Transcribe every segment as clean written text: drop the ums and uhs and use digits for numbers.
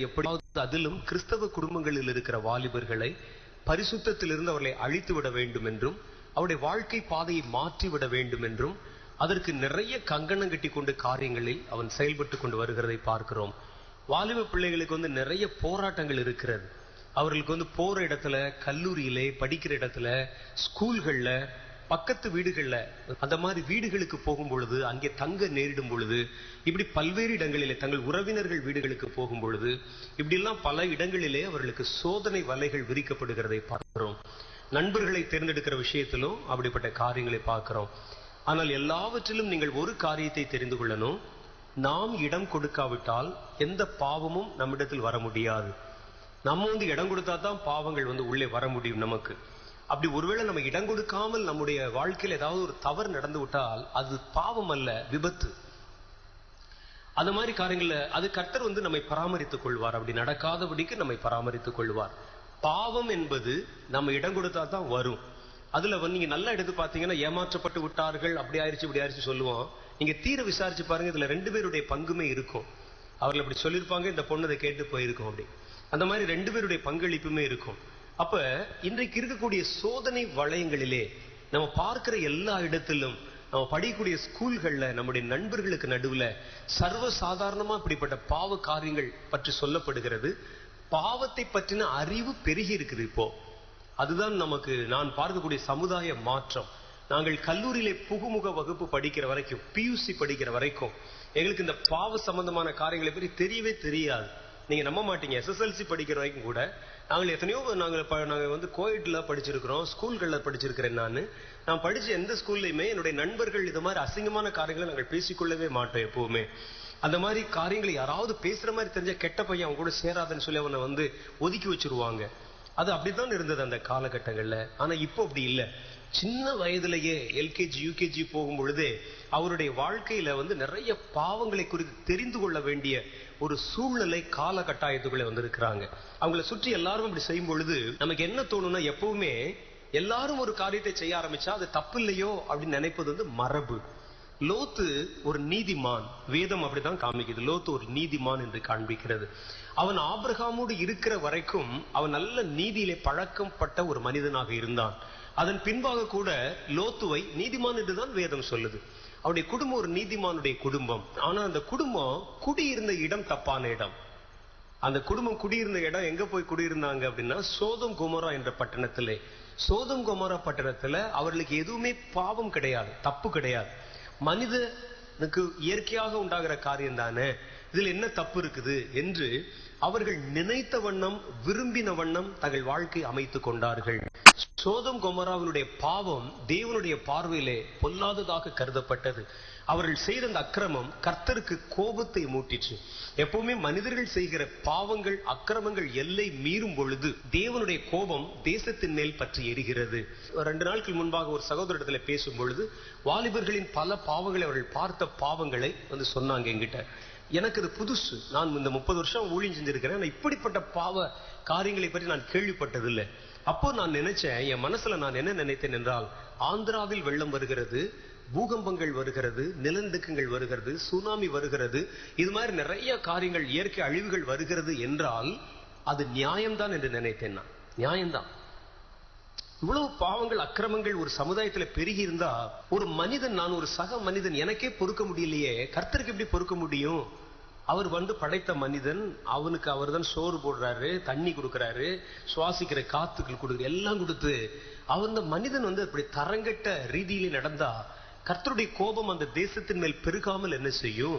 எப்படியாவது அதிலும் கிறிஸ்தவ குடும்பங்களில் இருக்கிற வாலிபர்களை பரிசுத்தத்திலிருந்து அவர்களை அழித்து விட வேண்டும் என்றும் அவருடைய வாழ்க்கை பாதையை மாற்றிவிட வேண்டும் என்றும் அதற்கு நிறைய கங்கணம் கட்டி கொண்டு காரியங்களில் அவன் செயல்பட்டு கொண்டு வருகிறதை பார்க்கிறோம். வாலிப பிள்ளைகளுக்கு நிறைய போராட்டங்கள் இருக்கிறது. அவர்களுக்கு போற இடத்துல, கல்லூரியிலே படிக்கிற இடத்துல, ஸ்கூல்கள்ல, பக்கத்து வீடுகள்ல, அந்த மாதிரி வீடுகளுக்கு போகும் பொழுது, அங்கே தங்க நேரிடும் பொழுது, இப்படி பல்வேறு இடங்களிலே தங்கள் உறவினர்கள் வீடுகளுக்கு போகும் பொழுது, இப்படி எல்லாம் பல இடங்களிலே அவர்களுக்கு சோதனை வலைகள் விரிக்கப்படுகிறதை பார்க்கிறோம். நண்பர்களை தேர்ந்தெடுக்கிற விஷயத்திலும் அப்படிப்பட்ட காரியங்களை பார்க்கிறோம். ஆனால் எல்லாவற்றிலும் நீங்கள் ஒரு காரியத்தை தெரிந்து கொள்ளணும். நாம் இடம் கொடுக்காவிட்டால் எந்த பாவமும் நம்மிடத்தில் வர முடியாது. நம்ம இடம் கொடுத்தா தான் பாவங்கள் உள்ளே வர முடியும் நமக்கு. அப்படி ஒருவேளை நம்ம இடம் கொடுக்காமல் நம்முடைய வாழ்க்கையில் ஏதாவது ஒரு தவறு நடந்து விட்டால் அது பாவம் அல்ல, விபத்து. அந்த மாதிரி காரியங்கள்ல அது கர்த்தர் நம்மை பராமரித்துக் கொள்வார். அப்படி நடக்காதபடிக்கு நம்மை பராமரித்துக் கொள்வார். பாவம் என்பது நம்ம இடம் கொடுத்தா தான் வரும். அதுல நீங்க நல்லா எடுத்து பாத்தீங்கன்னா, ஏமாற்றப்பட்டு விட்டார்கள், அப்படி ஆயிடுச்சு இப்படி ஆயிடுச்சு சொல்லுவோம். நீங்க தீர விசாரிச்சு பாருங்க, இதுல 2 பேருடைய பங்குமே இருக்கும். அவர்கள் அப்படி சொல்லியிருப்பாங்க, இந்த பொண்ணு அதை கேட்டு போயிருக்கும். அப்படி அந்த மாதிரி 2 பேருடைய பங்களிப்புமே இருக்கும். அப்ப இன்றைக்கு இருக்கக்கூடிய சோதனை வளையங்களிலே நம்ம பார்க்கிற எல்லா இடத்திலும், நம்ம படிக்கக்கூடிய ஸ்கூல்கள்ல, நம்முடைய நண்பர்களுக்கு நடுவுல சர்வ சாதாரணமா இப்படிப்பட்ட பாவ காரியங்கள் பற்றி சொல்லப்படுகிறது. பாவத்தை பற்றின அறிவு பெருகி இருக்குது. இப்போ அதுதான் நான் பார்க்கக்கூடிய சமுதாய மாற்றம். நாங்கள் கல்லூரியிலே புகுமுக வகுப்பு படிக்கிற வரைக்கும், பியூசி படிக்கிற வரைக்கும் எங்களுக்கு இந்த பாவ சம்பந்தமான காரியங்களை பற்றி தெரியவே தெரியாது. நீங்க நம்ப மாட்டீங்க, SSLC படிக்கிற வரைக்கும் கூட நாங்கள் எத்தனையோ நாங்க கோயிட்ல படிச்சிருக்கிறோம், ஸ்கூல்கள்ல படிச்சிருக்கிறேன். நான் படிச்ச எந்த ஸ்கூல்லையுமே என்னுடைய நண்பர்கள் இது மாதிரி அசிங்கமான காரியங்களை நாங்கள் பேசிக்கொள்ளவே மாட்டோம் எப்பவுமே. அந்த மாதிரி காரியங்களை யாராவது பேசுற மாதிரி தெரிஞ்ச கெட்ட பையன் அவங்க கூட சேராதுன்னு சொல்லி அவனை ஒதுக்கி வச்சிருவாங்க. அது அப்படித்தான் இருந்தது அந்த காலகட்டங்கள்ல. ஆனா இப்போ அப்படி இல்லை. சின்ன வயதிலேயே LKG UKG போகும் பொழுதே அவருடைய வாழ்க்கையில நிறைய பாவங்களை குறித்து தெரிந்து கொள்ள வேண்டிய ஒரு சூழ்நிலை, கால கட்டாயத்துக்குள்ள வந்திருக்கிறாங்க. அவங்களை சுற்றி எல்லாரும் அப்படி செய்யும் பொழுது நமக்கு என்ன தோணும்னா, எப்பவுமே எல்லாரும் ஒரு காரியத்தை செய்ய ஆரம்பிச்சா அது தப்பு இல்லையோ அப்படின்னு நினைப்பது மரபு. லோத்து ஒரு நீதிமான், வேதம் அப்படிதான் காண்பிக்குது. லோத்து ஒரு நீதிமான் என்று காண்பிக்கிறது. அவன் ஆபிரகாமோடு இருக்கிற வரைக்கும் அவன் நல்ல நீதியிலே பழக்கப்பட்ட ஒரு மனிதனாக இருந்தான். அதன் பின்பாக கூட லோத்துவை நீதிமான் என்றுதான் வேதம் சொல்லுது. அவருடைய குடும்பம் ஒரு நீதிமானுடைய குடும்பம். ஆனா அந்த குடும்பம் குடியிருந்த இடம் தப்பான இடம். அந்த குடும்பம் குடியிருந்த இடம் எங்க போய் குடியிருந்தாங்க அப்படின்னா, சோதம் கொமோரா என்ற பட்டணத்திலே. சோதம் கொமோரா பட்டணத்துல அவர்களுக்கு எதுவுமே பாவம் கிடையாது, தப்பு கிடையாது. மனிதனுக்கு இயற்கையாக உண்டாகிற காரியம் தானே, இதுல என்ன தப்பு இருக்குது என்று அவர்கள் நினைத்த வண்ணம், விரும்பின வண்ணம் தங்கள் வாழ்க்கை அமைத்துக் கொண்டார்கள். சோதம் கொமோராவினுடைய பாவம் தேவனுடைய பார்வையிலே பொல்லாததாக கருதப்பட்டது. அவர்கள் செய்த அந்த அக்கிரமம் கர்த்தருக்கு கோபத்தை மூட்டிச்சு. எப்பவுமே மனிதர்கள் செய்கிற பாவங்கள், அக்கிரமங்கள் எல்லை மீறும் பொழுது தேவனுடைய கோபம் தேசத்தின் மேல் பற்றி எரிகிறது. 2 நாட்கள் முன்பாக ஒரு சகோதரத்துல பேசும் பொழுது வாலிபர்களின் பல பாவங்களை, அவர்கள் பார்த்த பாவங்களை சொன்னாங்க என்கிட்ட. எனக்கு அது புதுசு. நான் இந்த 30 வருஷம் ஊழியம் செஞ்சிருக்கிறேன். இப்படிப்பட்ட பாவ காரியங்களை பற்றி நான் கேள்விப்பட்டதில்லை. அப்போ நான் நினைச்சேன், என் மனசுல நான் என்ன நினைத்தேன் என்றால், ஆந்திராவில் வெள்ளம் வருகிறது, பூகம்பங்கள் வருகிறது, நிலநடுக்கங்கள் வருகிறது, சுனாமி வருகிறது, இது மாதிரி நிறைய காரியங்கள், இயற்கை அழிவுகள் வருகிறது என்றால் அது நியாயம்தான் என்று நினைத்தேன். நான் நியாயம்தான். இவ்வளவு பாவங்கள், அக்கிரமங்கள் ஒரு சமுதாயத்துல பெருகி இருந்தா ஒரு மனிதன், நான் ஒரு சக மனிதன், எனக்கே பொறுக்க முடியலையே, கர்த்தருக்கு எப்படி பொறுக்க முடியும்? அவர் படைத்த மனிதன், அவனுக்கு அவர் தான் சோறு போடுறாரு, தண்ணி கொடுக்கிறாரு, சுவாசிக்கிற காத்துக்கள் கொடுக்குற, எல்லாம் கொடுத்து அந்த மனிதன் அப்படி தரங்கட்ட ரீதியிலே நடந்தா கர்த்தருடைய கோபம் அந்த தேசத்தின் மேல் பெருகாமல் என்ன செய்யும்?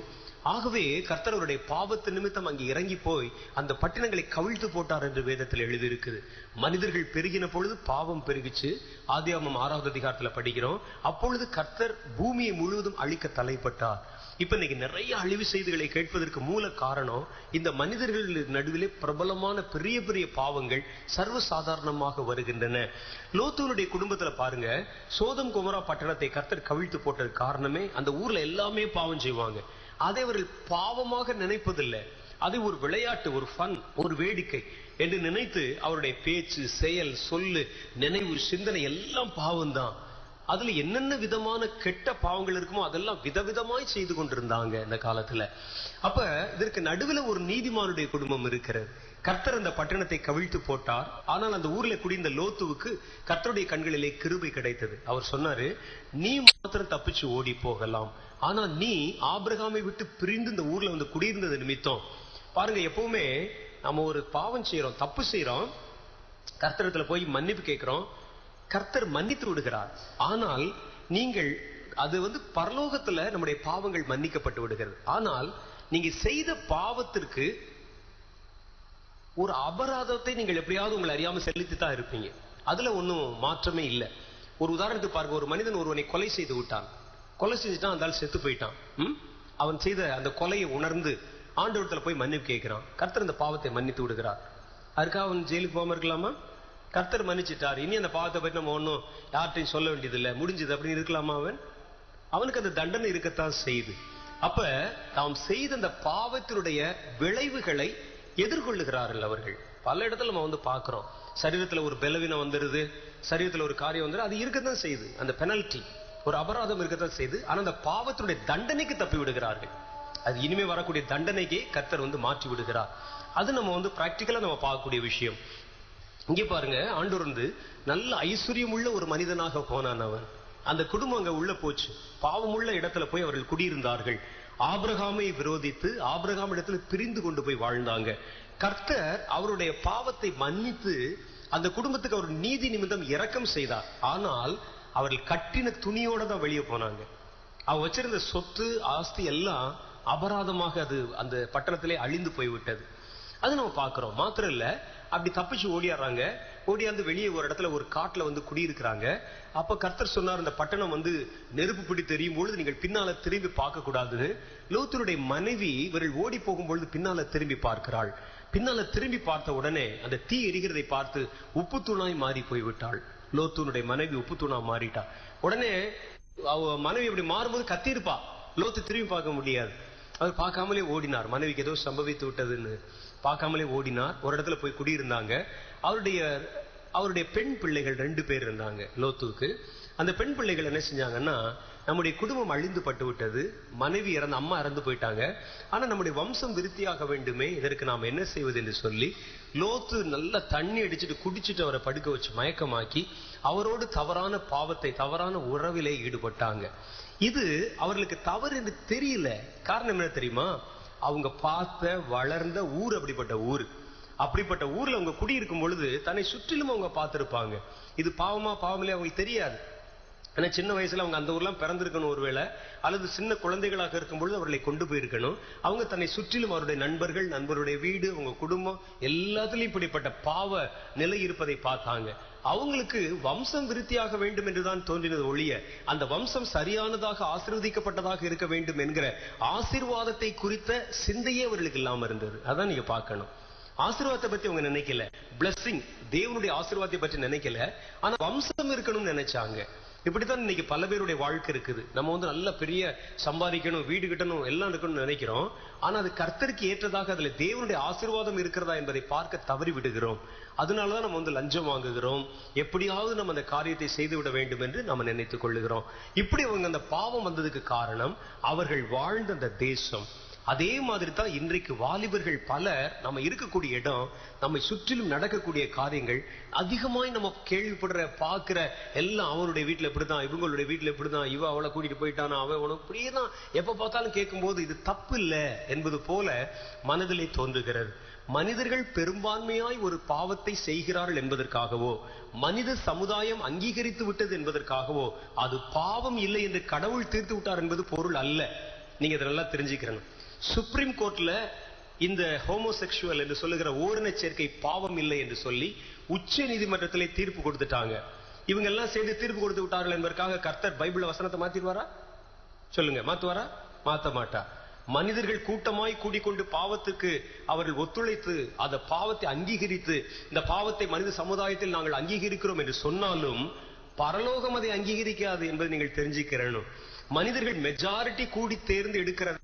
ஆகவே கர்த்தர் அவருடைய பாவத்து நிமித்தம் அங்கே இறங்கி போய் அந்த பட்டினங்களை கவிழ்த்து போட்டார் என்று வேதத்தில் எழுதியிருக்குது. மனிதர்கள் பெருகின பொழுது பாவம் பெருகிச்சு. ஆதியாகமம் 6வது அதிகாரத்துல படிக்கிறோம். அப்பொழுது கர்த்தர் பூமியை முழுவதும் அழிக்க தலைப்பட்டார். இப்ப இன்னைக்கு நிறைய அழிவு செய்திகளை கேட்பதற்கு மூல காரணம், இந்த மனிதர்கள் நடுவிலே பிரபலமான பெரிய பெரிய பாவங்கள் சர்வசாதாரணமாக வருகின்றன. லோத்துனுடைய குடும்பத்துல பாருங்க, சோதம் கொமோரா பட்டணத்தை கர்த்தர் கவிழ்த்து போட்டது காரணமே, அந்த ஊர்ல எல்லாமே பாவம் செய்வாங்க. அதை அவர்கள் பாவமாக நினைப்பதில்லை. அது ஒரு விளையாட்டு, ஒரு ஃபன், ஒரு வேடிக்கை என்று நினைத்து அவருடைய பேச்சு, செயல், சொல்லு, நினைவு, சிந்தனை எல்லாம் பாவம்தான். அதுல என்னென்ன விதமான கெட்ட பாவங்கள் இருக்குமோ அதெல்லாம் விதவிதமாய் செய்து கொண்டிருந்தாங்க இந்த காலத்துல. அப்ப இதற்கு நடுவில் ஒரு நீதிமானுடைய குடும்பம் இருக்கிறது. கர்த்தர் அந்த பட்டணத்தை கவிழ்த்து போட்டார். ஆனால் அந்த ஊர்ல குடியிருந்த லோத்துவுக்கு கர்த்தருடைய கண்களிலே கிருபை கிடைத்தது. அவர் சொன்னாரு, நீ மாத்திரம் தப்பிச்சு ஓடி போகலாம், ஆனா நீ ஆபிரகாமை விட்டு பிரிந்து இந்த ஊர்ல வந்து குடியிருந்தது நிமித்தம். பாருங்க, எப்பவுமே நம்ம ஒரு பாவம் செய்யறோம், தப்பு செய்யறோம், கர்த்தரத்துல போய் மன்னிப்பு கேட்கிறோம், கர்த்தர் மன்னித்து விடுகிறார். ஆனால் நீங்கள் அது பரலோகத்துல நம்முடைய பாவங்கள் மன்னிக்கப்பட்டு விடுகிறது. ஆனால் நீங்க செய்த பாவத்திற்கு ஒரு அபராதத்தை நீங்கள் எப்படியாவது உங்களை அறியாம செலுத்தி தான் இருப்பீங்க. அதுல ஒன்னும் மாற்றமே இல்லை. ஒரு உதாரணத்துக்கு பாருங்க, ஒரு மனிதன் ஒருவனை கொலை செய்து விட்டான். கொலை செஞ்சுட்டான், அந்த ஆள் செத்து போயிட்டான். அவன் செய்த அந்த கொலையை உணர்ந்து ஆண்டவரத்துல போய் மன்னிப்பு கேட்கிறான். கர்த்தர் அந்த பாவத்தை மன்னித்து விடுகிறார். அதுக்காக அவன் ஜெயிலுக்கு போகாம இருக்கலாமா? கர்த்தர் மன்னிச்சிட்டார், இனி அந்த பாவத்தை பற்றி நம்ம ஒன்னும் யார்ட்டையும் சொல்ல வேண்டியது இல்லை, முடிஞ்சது அப்படின்னு இருக்கலாமா? அவனுக்கு அந்த தண்டனை இருக்கத்தான் செய்து. அப்ப நாம் செய்த அந்த பாவத்தினுடைய விளைவுகளை எதிர்கொள்ளுகிறார்கள் அவர்கள். பல இடத்துல நம்ம பாக்குறோம், சரீரத்துல ஒரு பலவீனம் வந்துருது, சரீரத்துல ஒரு காரியம் வந்துரு, அது இருக்கத்தான் செய்யுது, அந்த பெனல்டி, ஒரு அபராதம் இருக்கத்தான் செய்யுது. ஆனா அந்த பாவத்தினுடைய தண்டனைக்கு தப்பி விடுகிறார்கள். அது இனிமே வரக்கூடிய தண்டனைக்கே கர்த்தர் மாற்றி விடுகிறார். அது நம்ம பிராக்டிக்கலா நம்ம பார்க்கக்கூடிய விஷயம். இங்க பாருங்க, ஆண்டவர் நல்ல ஐஸ்வர்யம் உள்ள ஒரு மனிதனாக போனான் அவன். அந்த குடும்பம் அங்க உள்ள போச்சு, பாவமுள்ள இடத்துல போய் அவர்கள் குடியிருந்தார்கள். ஆபிரகாமை விரோதித்து ஆபிரகாம் இடத்துல பிரிந்து கொண்டு போய் வாழ்ந்தாங்க. கர்த்தர் அவருடைய பாவத்தை மன்னித்து அந்த குடும்பத்துக்கு அவர் நீதி நிமித்தம் இரக்கம் செய்தார். ஆனால் அவர்கள் கட்டின துணியோட தான் வெளியே போனாங்க. அவ வச்சிருந்த சொத்து ஆஸ்தி எல்லாம் அபராதமாக அது அந்த பட்டணத்திலே அழிந்து போய்விட்டது. அது நம்ம பாக்குறோம். மாத்திரம் இல்ல, அப்படி தப்பிச்சு ஓடியாடுறாங்க. ஓடியாந்து வெளியே ஒரு இடத்துல ஒரு காட்டுல குடியிருக்கிறாங்க. அப்ப கர்த்தர் சொன்னார், இந்த பட்டணம் நெருப்பு பிடி தெரியும் பொழுது நீங்கள் பின்னால திரும்பி பார்க்க கூடாதுன்னு. லோத்துனுடைய மனைவி இவர்கள் ஓடி போகும்பொழுது பின்னால திரும்பி பார்க்கிறாள். பின்னால திரும்பி பார்த்த உடனே அந்த தீ எரிகிறதை பார்த்து உப்பு தூணாய் மாறி போய்விட்டாள். லோத்துனுடைய மனைவி உப்பு தூணா மாறிட்டா. உடனே அவ மனைவி அப்படி மாறும்போது கத்திருப்பா, லோத்து திரும்பி பார்க்க முடியாது. அவர் பார்க்காமலே ஓடினார். மனைவிக்கு ஏதோ சம்பவித்து விட்டதுன்னு பார்க்காமலே ஓடினார். ஒரு இடத்துல போய் குடியிருந்தாங்க. அவருடைய பெண் பிள்ளைகள் 2 பேர் இருந்தாங்க லோத்துக்கு. அந்த பெண் பிள்ளைகள் என்ன செஞ்சாங்கன்னா, நம்முடைய குடும்பம் அழிந்து பட்டு விட்டது, மனைவி இறந்து, அம்மா இறந்து போயிட்டாங்க, ஆனா நம்முடைய வம்சம் விருத்தியாக வேண்டுமே, இதற்கு நாம் என்ன செய்வது என்று சொல்லி லோத்து நல்ல தண்ணி அடிச்சுட்டு குடிச்சிட்டு அவரை படுக்க வச்சு மயக்கமாக்கி அவரோடு தவறான பாவத்தை, தவறான உறவிலே ஈடுபட்டாங்க. இது அவர்களுக்கு தவறு என்று தெரியல. காரணம் என்ன தெரியுமா? அவங்க பார்த்த வளர்ந்த ஊர் அப்படிப்பட்ட ஊர். அப்படிப்பட்ட ஊர்ல அவங்க குடியிருக்கும் பொழுது தன்னை சுற்றிலும் அவங்க பார்த்திருப்பாங்க. இது பாவமா பாவமில்லையா அவங்களுக்கு தெரியாது. ஆனா சின்ன வயசுல அவங்க அந்த ஊர்லாம் பிறந்திருக்கணும் ஒருவேளை, அல்லது சின்ன குழந்தைகளாக இருக்கும் பொழுது அவர்களை கொண்டு போயிருக்கணும். அவங்க தன்னை சுற்றிலும் அவருடைய நண்பர்கள், நண்பருடைய வீடு, அவங்க குடும்பம் எல்லாத்துலயும் இப்படிப்பட்ட பாவ நிலை இருப்பதை பார்த்தாங்க. அவங்களுக்கு வம்சம் விருத்தியாக வேண்டும் என்றுதான் தோன்றினது ஒழிய, அந்த வம்சம் சரியானதாக ஆசீர்வதிக்கப்பட்டதாக இருக்க வேண்டும் என்கிற ஆசீர்வாதத்தை குறித்த சிந்தையே அவர்களுக்கு இல்லாம இருந்தது. அதான் நீங்க பார்க்கணும். ஆசீர்வாதத்தை பத்தி அவங்க நினைக்கல, பிளஸிங், தேவனுடைய ஆசீர்வாதத்தை பற்றி நினைக்கல, ஆனா வம்சம் இருக்கணும்னு நினைச்சாங்க. இப்படித்தான் இன்னைக்கு பல பேருடைய வாழ்க்கை இருக்குது. நம்ம நல்ல பெரிய சம்பாதிக்கணும், வீடு கட்டணும், எல்லாம் இருக்கணும்னு நினைக்கிறோம். ஆனா அது கர்த்தருக்கு ஏற்றதாக அதுல தேவனுடைய ஆசீர்வாதம் இருக்கிறதா என்பதை பார்க்க தவறி விடுகிறோம். அதனாலதான் நம்ம லஞ்சம் வாங்குகிறோம், எப்படியாவது நம்ம அந்த காரியத்தை செய்து விட வேண்டும் என்று நம்ம நினைத்துக் கொள்ளுகிறோம். இப்படி அவங்க அந்த பாவம் வந்ததுக்கு காரணம் அவர்கள் வாழ்ந்த அந்த தேசம். அதே மாதிரி தான் இன்றைக்கு வாலிபர்கள் பலர் நம்ம இருக்கக்கூடிய இடம், நம்மை சுற்றிலும் நடக்கக்கூடிய காரியங்கள், அதிகமாய் நம்ம கேள்விப்படுற பார்க்கிற எல்லாம் அவனுடைய வீட்டுல இப்படிதான், இவங்களுடைய வீட்டுல இப்படிதான், இவ அவளை கூட்டிட்டு போயிட்டானா, அவன் உனக்கு இப்படியேதான் எப்ப பார்த்தாலும் கேட்கும் போது இது தப்பு இல்லை என்பது போல மனதிலே தோன்றுகிறது. மனிதர்கள் பெரும்பான்மையாய் ஒரு பாவத்தை செய்கிறார்கள் என்பதற்காகவோ, மனித சமுதாயம் அங்கீகரித்து விட்டது என்பதற்காகவோ அது பாவம் இல்லை என்று கடவுள் தீர்த்து விட்டார் என்பது பொருள் அல்ல. நீங்க இதெல்லாம் தெரிஞ்சுக்கிறணும். சுப்ரீம் கோர்ட்ல இந்த ஹோமோசெக்சுவல் என்று சொல்லுகிற ஓரின சேர்க்கை பாவம் இல்லை என்று சொல்லி உச்ச நீதிமன்றத்திலே தீர்ப்பு கொடுத்துட்டாங்க. இவங்க எல்லாம் சேர்ந்து தீர்ப்பு கொடுத்து விட்டார்கள் என்பதற்காக கர்த்தர் பைபிள் வசனத்தை மாத்திடுவாரா? சொல்லுங்க, மாத்துவாரா? மாத்த மாட்டா. மனிதர்கள் கூட்டமாய் கூடிக்கொண்டு பாவத்துக்கு அவர்கள் ஒத்துழைத்து அந்த பாவத்தை அங்கீகரித்து, இந்த பாவத்தை மனித சமுதாயத்தில் நாங்கள் அங்கீகரிக்கிறோம் என்று சொன்னாலும் பரலோகம் அதை அங்கீகரிக்காது என்பதை நீங்கள் தெரிஞ்சுக்கிறணும். மனிதர்கள் மெஜாரிட்டி கூடி தேர்ந்து எடுக்கிறது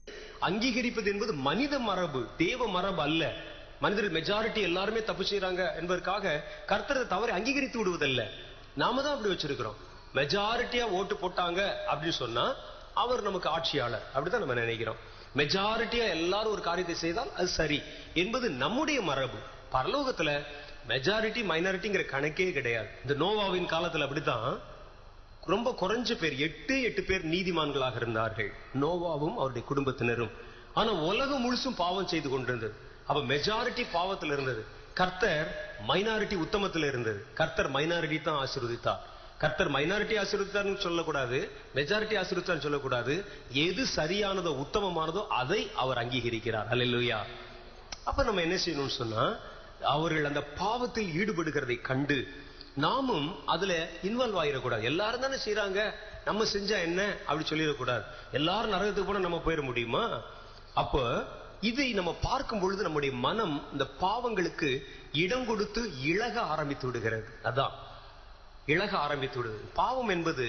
அங்கீகரிப்பது என்பது மனித மரபு, தேவ மரபு அல்ல. மனிதர்கள் மெஜாரிட்டி எல்லாருமே தப்பு செய்யறாங்க என்பதற்காக கர்த்தரை தவறை அங்கீகரித்து விடுவதல்ல. நாம தான் அப்படி வச்சிருக்கிறோம். மெஜாரிட்டியா ஓட்டு போட்டாங்க அப்படின்னு சொன்னா அவர் நமக்கு ஆட்சியாளர், அப்படிதான் நம்ம நினைக்கிறோம். மெஜாரிட்டியா எல்லாரும் ஒரு காரியத்தை செய்தால் அது சரி என்பது நம்முடைய மரபு. பரலோகத்துல மெஜாரிட்டி மைனாரிட்டிங்கிற கணக்கே கிடையாது. இந்த நோவாவின் காலத்துல அப்படித்தான் ரொம்ப குறைஞ்ச பேர், 8 பேர் நீதிமான்களாக இருந்தார்கள், நோவாவும் அவருடைய குடும்பத்தினரும். ஆனா உலகம் முழுசும் பாவம் செய்து கொண்டிருந்தது. அப்ப மெஜாரிட்டி பாவத்தில் இருந்தது, கர்த்தர் மைனாரிட்டி உத்தமத்தில் இருந்தது. கர்த்தர் மைனாரிட்டி தான் ஆசீர்வதித்தார். கர்த்தர் மைனாரிட்டி ஆசீர்வதித்தார்னு சொல்லக்கூடாது, மெஜாரிட்டி ஆசீர்வதித்தார்னு சொல்லக்கூடாது. எது சரியானதோ உத்தமமானதோ அதை அவர் அங்கீகரிக்கிறார். அல்லேலூயா. அப்ப நம்ம என்ன செய்யணும்னு சொன்னா, அவர்கள் அந்த பாவத்தில் ஈடுபடுகிறதை கண்டு நாமும் அதுல இன்வால்வ் ஆயிடக்கூடாது. எல்லாரும் தானே செய்யறாங்க, நம்ம செஞ்சா என்ன அப்படி சொல்லிடக்கூடாது. எல்லாரும் நரகத்துக்கு போனா நம்ம போயிட முடியுமா? அப்ப இதை நம்ம பார்க்கும் பொழுது நம்முடைய மனம் இந்த பாவங்களுக்கு இடம் கொடுத்து இழக ஆரம்பித்து விடுகிறது. அதான் இழக ஆரம்பித்து விடுது. பாவம் என்பது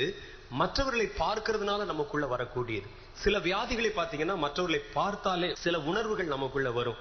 மற்றவர்களை பார்க்கிறதுனால நமக்குள்ள வரக்கூடியது. சில வியாதிகளை பார்த்தீங்கன்னா மற்றவர்களை பார்த்தாலே சில உணர்வுகள் நமக்குள்ள வரும்.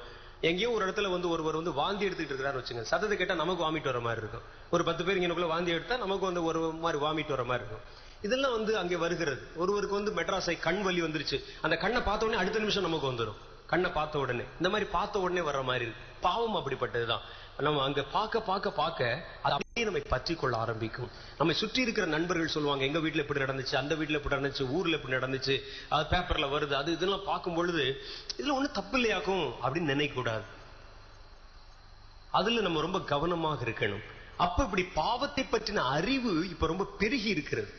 எங்கேயோ ஒரு இடத்துல ஒருவர் வாந்தி எடுத்துட்டு இருக்கிறாரு வச்சுங்க, சத்தத்தை கேட்டா நமக்கு வாமிட் வர மாதிரி இருக்கும். ஒரு 10 பேர் இங்கனுக்குள்ள வாந்தி எடுத்தா நமக்கு ஒரு மாதிரி வாமிட் வர மாதிரி இருக்கும். இதெல்லாம் அங்கே வருகிறது. ஒருவருக்கு மெட்ராஸை கண் வலி வந்துருச்சு, அந்த கண்ணை பார்த்த உடனே அடுத்த நிமிஷம் நமக்கு வந்துடும். கண்ணை பார்த்த உடனே இந்த மாதிரி பார்த்த உடனே வர்ற மாதிரி இருக்கு. பாவம் அப்படிப்பட்டதுதான். நம்ம அங்க பார்க்க அது அப்படியே நம்மை பற்றி கொள்ள ஆரம்பிக்கும். நம்மை சுற்றி இருக்கிற நண்பர்கள் சொல்லுவாங்க, எங்க வீட்டுல இப்படி நடந்துச்சு, அந்த வீட்டுல இப்படி நடந்துச்சு, ஊர்ல இப்படி நடந்துச்சு, அது பேப்பர்ல வருது, அது இதெல்லாம் பார்க்கும் பொழுது இதுல ஒண்ணு தப்பு இல்லையாக்கும் அப்படின்னு நினைக்க கூடாது. அதுல நம்ம ரொம்ப கவனமாக இருக்கணும். அப்ப இப்படி பாவத்தை பற்றின அறிவு இப்ப ரொம்ப பெருகி இருக்கிறது.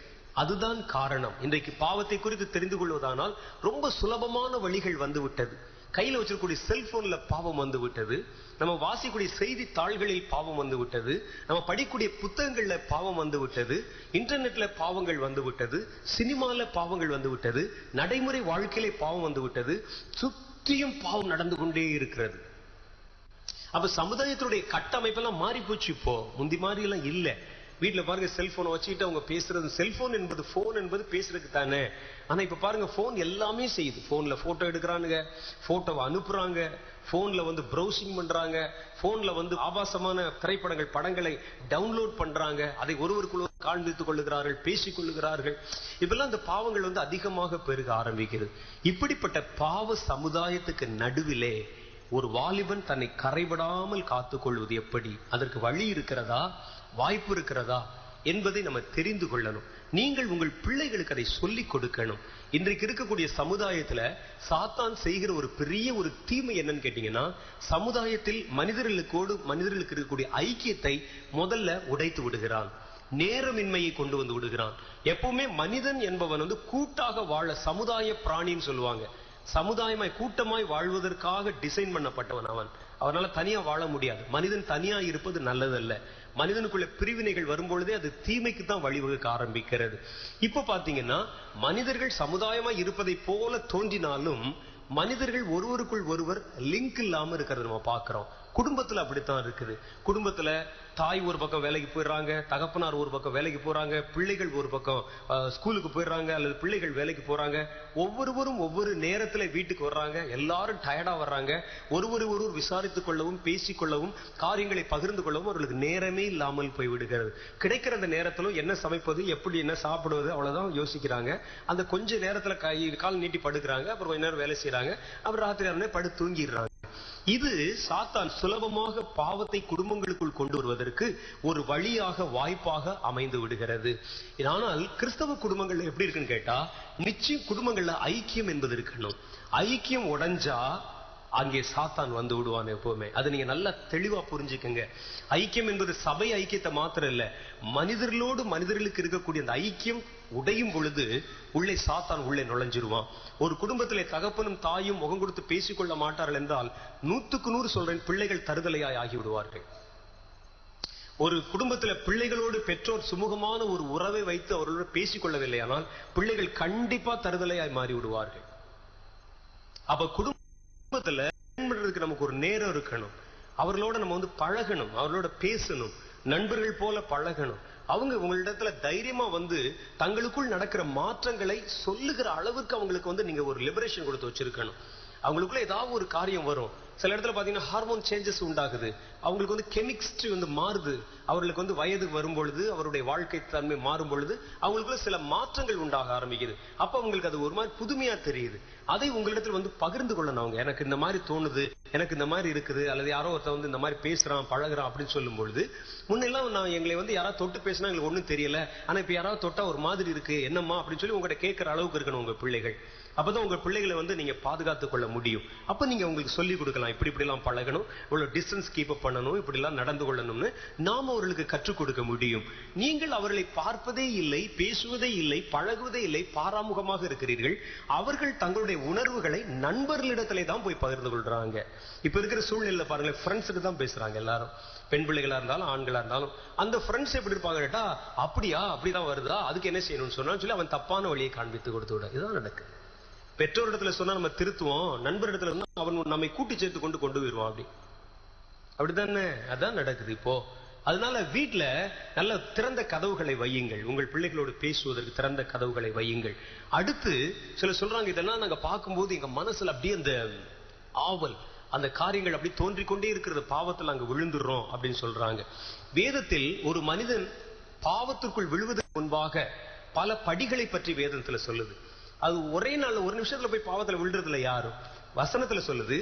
அதுதான் காரணம். இன்றைக்கு பாவத்தை குறித்து தெரிந்து கொள்வதானால் ரொம்ப சுலபமான வழிகள் வந்து விட்டது. கையில வச்சிருக்கக்கூடிய செல்போன்ல பாவம் வந்து விட்டது, நம்ம வாசிக்கூடிய செய்தி தாள்களில் பாவம் வந்து விட்டது, நம்ம படிக்கக்கூடிய புத்தகங்கள்ல பாவம் வந்து விட்டது, இன்டர்நெட்ல பாவங்கள் வந்து விட்டது, சினிமால பாவங்கள் வந்து விட்டது, நடைமுறை வாழ்க்கையிலே பாவம் வந்து விட்டது, சுற்றியும் பாவம் நடந்து கொண்டே இருக்கிறது. அப்ப சமுதாயத்தினுடைய கட்டமைப்பெல்லாம் மாறி போச்சு. இப்போ முந்தி மாதிரி எல்லாம் இல்ல. வீட்டுல பாருங்க, செல்போனை வச்சுக்கிட்டு அவங்க பேசுறது. செல்போன் என்பது போன் என்பது பேசுறதுக்கு தானே. ஆனா இப்ப பாருங்க, போன் எல்லாமே செய்யுது. போன்ல போட்டோ எடுக்கிறானுங்க, போட்டோவை அனுப்புறாங்க, போன்ல ப்ரௌசிங் பண்றாங்க, போன்ல ஆபாசமான திரைப்படங்கள் படங்களை டவுன்லோட் பண்றாங்க, அதை ஒருவருக்குள்ள காண்பித்துக் கொள்ளுகிறார்கள், பேசிக் கொள்ளுகிறார்கள். இப்பெல்லாம் இந்த பாவங்கள் அதிகமாக பெருக ஆரம்பிக்கிறது. இப்படிப்பட்ட பாவ சமுதாயத்துக்கு நடுவிலே ஒரு வாலிபன் தன்னை கரைபடாமல் காத்துக் கொள்வது எப்படி? அதற்கு வழி இருக்கிறதா, வாய்ப்பு இருக்கிறதா என்பதை நம்ம தெரிந்து கொள்ளணும். நீங்கள் உங்கள் பிள்ளைகளுக்கு அதை சொல்லிக் கொடுக்கணும். இன்றைக்கு இருக்கக்கூடிய சமுதாயத்துல சாத்தான் செய்கிற ஒரு பெரிய ஒரு தீமை என்னன்னு கேட்டீங்கன்னா, சமுதாயத்தில் மனிதர்களுக்கு இருக்கக்கூடிய ஐக்கியத்தை முதல்ல உடைத்து விடுகிறான். நேரமின்மையை கொண்டு வந்து விடுகிறான். எப்பவுமே மனிதன் என்பவன் கூட்டாக வாழ, சமுதாய பிராணின்னு சொல்லுவாங்க. சமுதாயமாய் கூட்டமாய் வாழ்வதற்காக டிசைன் பண்ணப்பட்டவன் அவன். அவனால தனியா வாழ முடியாது. மனிதன் தனியா இருப்பது நல்லதல்ல. மனிதனுக்குள்ள பிரிவினைகள் வரும்பொழுதே அது தீமைக்கு தான் வழிவகுக்க ஆரம்பிக்கிறது. இப்ப பாத்தீங்கன்னா, மனிதர்கள் சமுதாயமாய் இருப்பதை போல தோன்றினாலும் மனிதர்கள் ஒருவருக்குள் ஒருவர் லிங்க் இல்லாம இருக்கிறது நம்ம பாக்குறோம். குடும்பத்துல அப்படித்தான் இருக்குது. குடும்பத்துல தாய் ஒரு பக்கம் வேலைக்கு போயிடுறாங்க, தகப்பனார் ஒரு பக்கம் வேலைக்கு போறாங்க, பிள்ளைகள் ஒரு பக்கம் ஸ்கூலுக்கு போயிடுறாங்க, அல்லது பிள்ளைகள் வேலைக்கு போறாங்க. ஒவ்வொருவரும் ஒவ்வொரு நேரத்துல வீட்டுக்கு வர்றாங்க. எல்லாரும் டயர்டா வர்றாங்க. ஒருவர் விசாரித்துக் கொள்ளவும், பேசிக்கொள்ளவும், காரியங்களை பகிர்ந்து கொள்ளவும் அவர்களுக்கு நேரமே இல்லாமல் போய் விடுகிறது. கிடைக்கிற அந்த நேரத்திலும் என்ன சமைப்பது, எப்படி என்ன சாப்பிடுவது, அவ்வளவுதான் யோசிக்கிறாங்க. அந்த கொஞ்ச நேரத்துல கால் நீட்டி படுக்கிறாங்க, அப்புறம் கொஞ்ச நேரம் வேலை செய்யறாங்க, அப்புறம் ராத்திரி படுத்து தூங்கிடுறாங்க. இது சாத்தான் சுலபமாக பாவத்தை குடும்பங்களுக்குள் கொண்டு வருவதற்கு ஒரு வழியாக, வாய்ப்பாக அமைந்து விடுகிறது. ஆனால் கிறிஸ்தவ குடும்பங்கள்ல எப்படி இருக்குன்னு கேட்டா, நிச்சயம் குடும்பங்கள்ல ஐக்கியம் என்பது இருக்கணும். ஐக்கியம் உடைஞ்சா அங்கே சாத்தான் வந்து விடுவான் எப்பவுமே. அது நீங்க நல்லா தெளிவா புரிஞ்சுக்கங்க. ஐக்கியம் என்பது சபை ஐக்கியத்தை மாத்திரம் இல்ல, மனிதர்களோடு மனிதர்களுக்கு இருக்கக்கூடிய அந்த ஐக்கியம் உடையும் பொழுது உள்ளே சாத்தான் உள்ளே நுழைஞ்சிருவான். ஒரு குடும்பத்திலே தகப்பனும் தாயும் முகம் கொடுத்து பேசிக்கொள்ள மாட்டார்கள் என்றால் 100க்கு 100 சொல்றேன், பிள்ளைகள் தருதலையாய் ஆகிவிடுவார்கள். ஒரு குடும்பத்துல பிள்ளைகளோடு பெற்றோர் சுமூகமான ஒரு உறவை வைத்து அவர்களோடு பேசிக்கொள்ளவில்லை ஆனால் பிள்ளைகள் கண்டிப்பா தருதலையாய் மாறி விடுவார்கள். அப்ப குடும்பத்துல நமக்கு ஒரு நேரம் இருக்கணும். அவர்களோட நம்ம பழகணும், அவர்களோட பேசணும், நண்பர்கள் போல பழகணும். அவங்க உங்களிடத்துல தைரியமா தங்களுக்குள் நடக்கிற மாற்றங்களை சொல்லுகிற அளவுக்கு அவங்களுக்கு நீங்க ஒரு லிபரேஷன் கொடுத்து வச்சிருக்கணும். அவங்களுக்குள்ள ஏதாவது ஒரு காரியம் வரும், சில இடத்துல பாத்தீங்கன்னா ஹார்மோன் சேஞ்சஸ் உண்டாகுது, அவங்களுக்கு வந்து கெமிஸ்ட்ரி வந்து மாறுது. அவர்களுக்கு வந்து வயது வரும் பொழுது, அவருடைய வாழ்க்கை தன்மை மாறும் பொழுது அவங்களுக்குள்ள சில மாற்றங்கள் உண்டாக ஆரம்பிக்குது. அப்ப அவங்களுக்கு அது ஒரு மாதிரி புதுமையா தெரியுது. அதை உங்களிடத்துல வந்து பகிர்ந்து கொள்ளணும். அவங்க எனக்கு இந்த மாதிரி தோணுது, எனக்கு இந்த மாதிரி இருக்குது, அல்லது யாரோ ஒருத்தர் வந்து இந்த மாதிரி பேசுறான் பழகுறான் அப்படின்னு சொல்லும் பொழுது, முன்னெல்லாம் நான் எங்களை வந்து யாராவது தொட்டு பேசினா எங்களுக்கு ஒண்ணும் தெரியல, ஆனா இப்ப யாராவது தொட்டா ஒரு மாதிரி இருக்கு, என்னம்மா அப்படின்னு சொல்லி உங்ககிட்ட கேட்கிற அளவுக்கு இருக்கணும் உங்க பிள்ளைகள். அப்பதான் உங்க பிள்ளைகளை வந்து நீங்க பாதுகாத்துக் கொள்ள முடியும். அப்ப நீங்க உங்களுக்கு சொல்லிக் கொடுக்கலாம், இப்படி இப்படி எல்லாம் பழகணும், இவ்வளவு டிஸ்டன்ஸ் கீப் அப் பண்ணணும், இப்படி எல்லாம் நடந்து கொள்ளணும்னு நாம அவர்களுக்கு கற்றுக் கொடுக்க முடியும். நீங்கள் அவர்களை பார்ப்பதே இல்லை, பேசுவதே இல்லை, பழகுவதே இல்லை, பாராமுகமாக இருக்கிறீர்கள். அவர்கள் தங்களுடைய உணர்வுகளை நண்பர்களிடத்திலே தான் போய் பகிர்ந்து கொள்றாங்க. இப்ப இருக்கிற சூழ்நிலை பாருங்க, ஃப்ரெண்ட்ஸுக்கு தான் பேசுறாங்க எல்லாரும், பெண் பிள்ளைகளா இருந்தாலும் ஆண்களா இருந்தாலும். அந்த ஃப்ரெண்ட்ஸ் எப்படி இருப்பாங்க கேட்டா, அப்படியா அப்படிதான் வருதா, அதுக்கு என்ன செய்யணும்னு சொன்னான்னு சொல்லி அவன் தப்பான வழியை காண்பித்து கொடுத்து விட. இதுதான் நடக்கு. பெற்றோரிடத்துல சொன்னா நம்ம திருத்துவோம், நண்பரிடத்துல அவன் நம்மை கூட்டி சேர்த்து கொண்டு போயிருவான். அப்படித்தானே? அதான் நடக்குது இப்போ. அதனால வீட்டுல நல்ல திறந்த கதவுகளை வையுங்கள், உங்கள் பிள்ளைகளோடு பேசுவதற்கு திறந்த கதவுகளை வையுங்கள். அடுத்து சில சொல்றாங்க, இதெல்லாம் நாங்க பார்க்கும்போது எங்க மனசுல அப்படியே அந்த ஆவல், அந்த காரியங்கள் அப்படி தோன்றிக்கொண்டே இருக்கிறது, பாவத்தில் அங்க விழுந்துடுறோம் அப்படின்னு சொல்றாங்க. வேதத்தில் ஒரு மனிதன் பாவத்திற்குள் விழுவதற்கு முன்பாக பல படிகளை பற்றி வேதத்துல சொல்லுது. அது ஒரே நாள்ல ஒரு நிமிஷத்துல போய் பாவத்துல விழுறதுல யாரும். வசனத்துல சொல்லுது,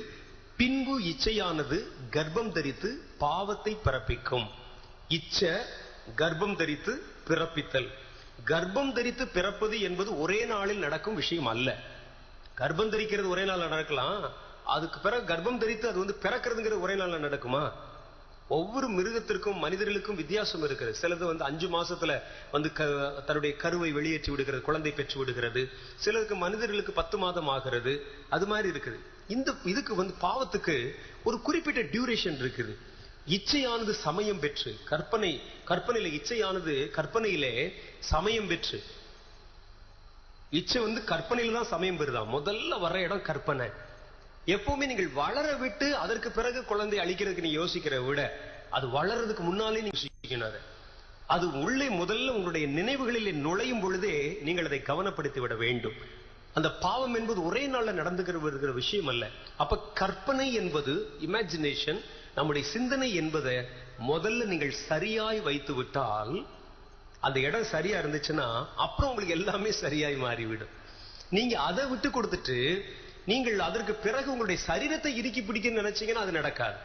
பின்பு இச்சையானது கர்ப்பம் தரித்து பாவத்தை பிறப்பிக்கும். இச்சை கர்ப்பம் தரித்து பிறப்பித்தல். கர்ப்பம் தரித்து பிறப்பது என்பது ஒரே நாளில் நடக்கும் விஷயம் அல்ல. கர்ப்பம் தரிக்கிறது ஒரே நாள்ல நடக்கலாம், அதுக்கு பிறகு கர்ப்பம் தரித்து அது வந்து பிறக்கிறதுங்கிறது ஒரே நாள்ல நடக்குமா? ஒவ்வொரு மிருகத்திற்கும் மனிதர்களுக்கும் வித்தியாசம் இருக்கிறது. சிலது வந்து 5 மாசத்துல வந்து தன்னுடைய கருவை வெளியேற்றி விடுகிறது, குழந்தை பெற்று விடுகிறது. சிலருக்கு மனிதர்களுக்கு 10 மாதம் ஆகிறது. அது மாதிரி இருக்குது. இதுக்கு வந்து பாவத்துக்கு ஒரு குறிப்பிட்ட டியூரேஷன் இருக்குது. இச்சையானது சமயம் பெற்று, கற்பனையில இச்சையானது கற்பனையிலே சமயம் பெற்று, இச்சை வந்து கற்பனையில தான் சமயம் பெறுதான். முதல்ல வர்ற இடம் கற்பனை. எப்பவுமே நீங்கள் வளர விட்டு அதற்கு பிறகு குழந்தை அழிக்கிறதுக்கு நீ யோசிக்கிற விட, அது வளர்றதுக்கு முன்னாலே நீங்க யோசிக்கணும். அது உள்ளே முதல்ல உங்களுடைய நினைவுகளில் நுழையும் பொழுதே நீங்கள் அதை கவனப்படுத்தி விட வேண்டும். அந்த பாவம் என்பது ஒரே நாள்ல நடந்துகிற விஷயம் அல்ல. அப்ப கற்பனை என்பது, இமேஜினேஷன், நம்முடைய சிந்தனை என்பதை முதல்ல நீங்கள் சரியாய் வைத்து விட்டால், அந்த இடம் சரியா இருந்துச்சுன்னா அப்புறம் உங்களுக்கு எல்லாமே சரியாய் மாறிவிடும். நீங்க அதை விட்டு கொடுத்துட்டு நீங்கள் அதற்கு பிறகு உங்களுடைய சரீரத்தை இறுக்கி பிடிக்க நினைச்சீங்கன்னா அது நடக்காது.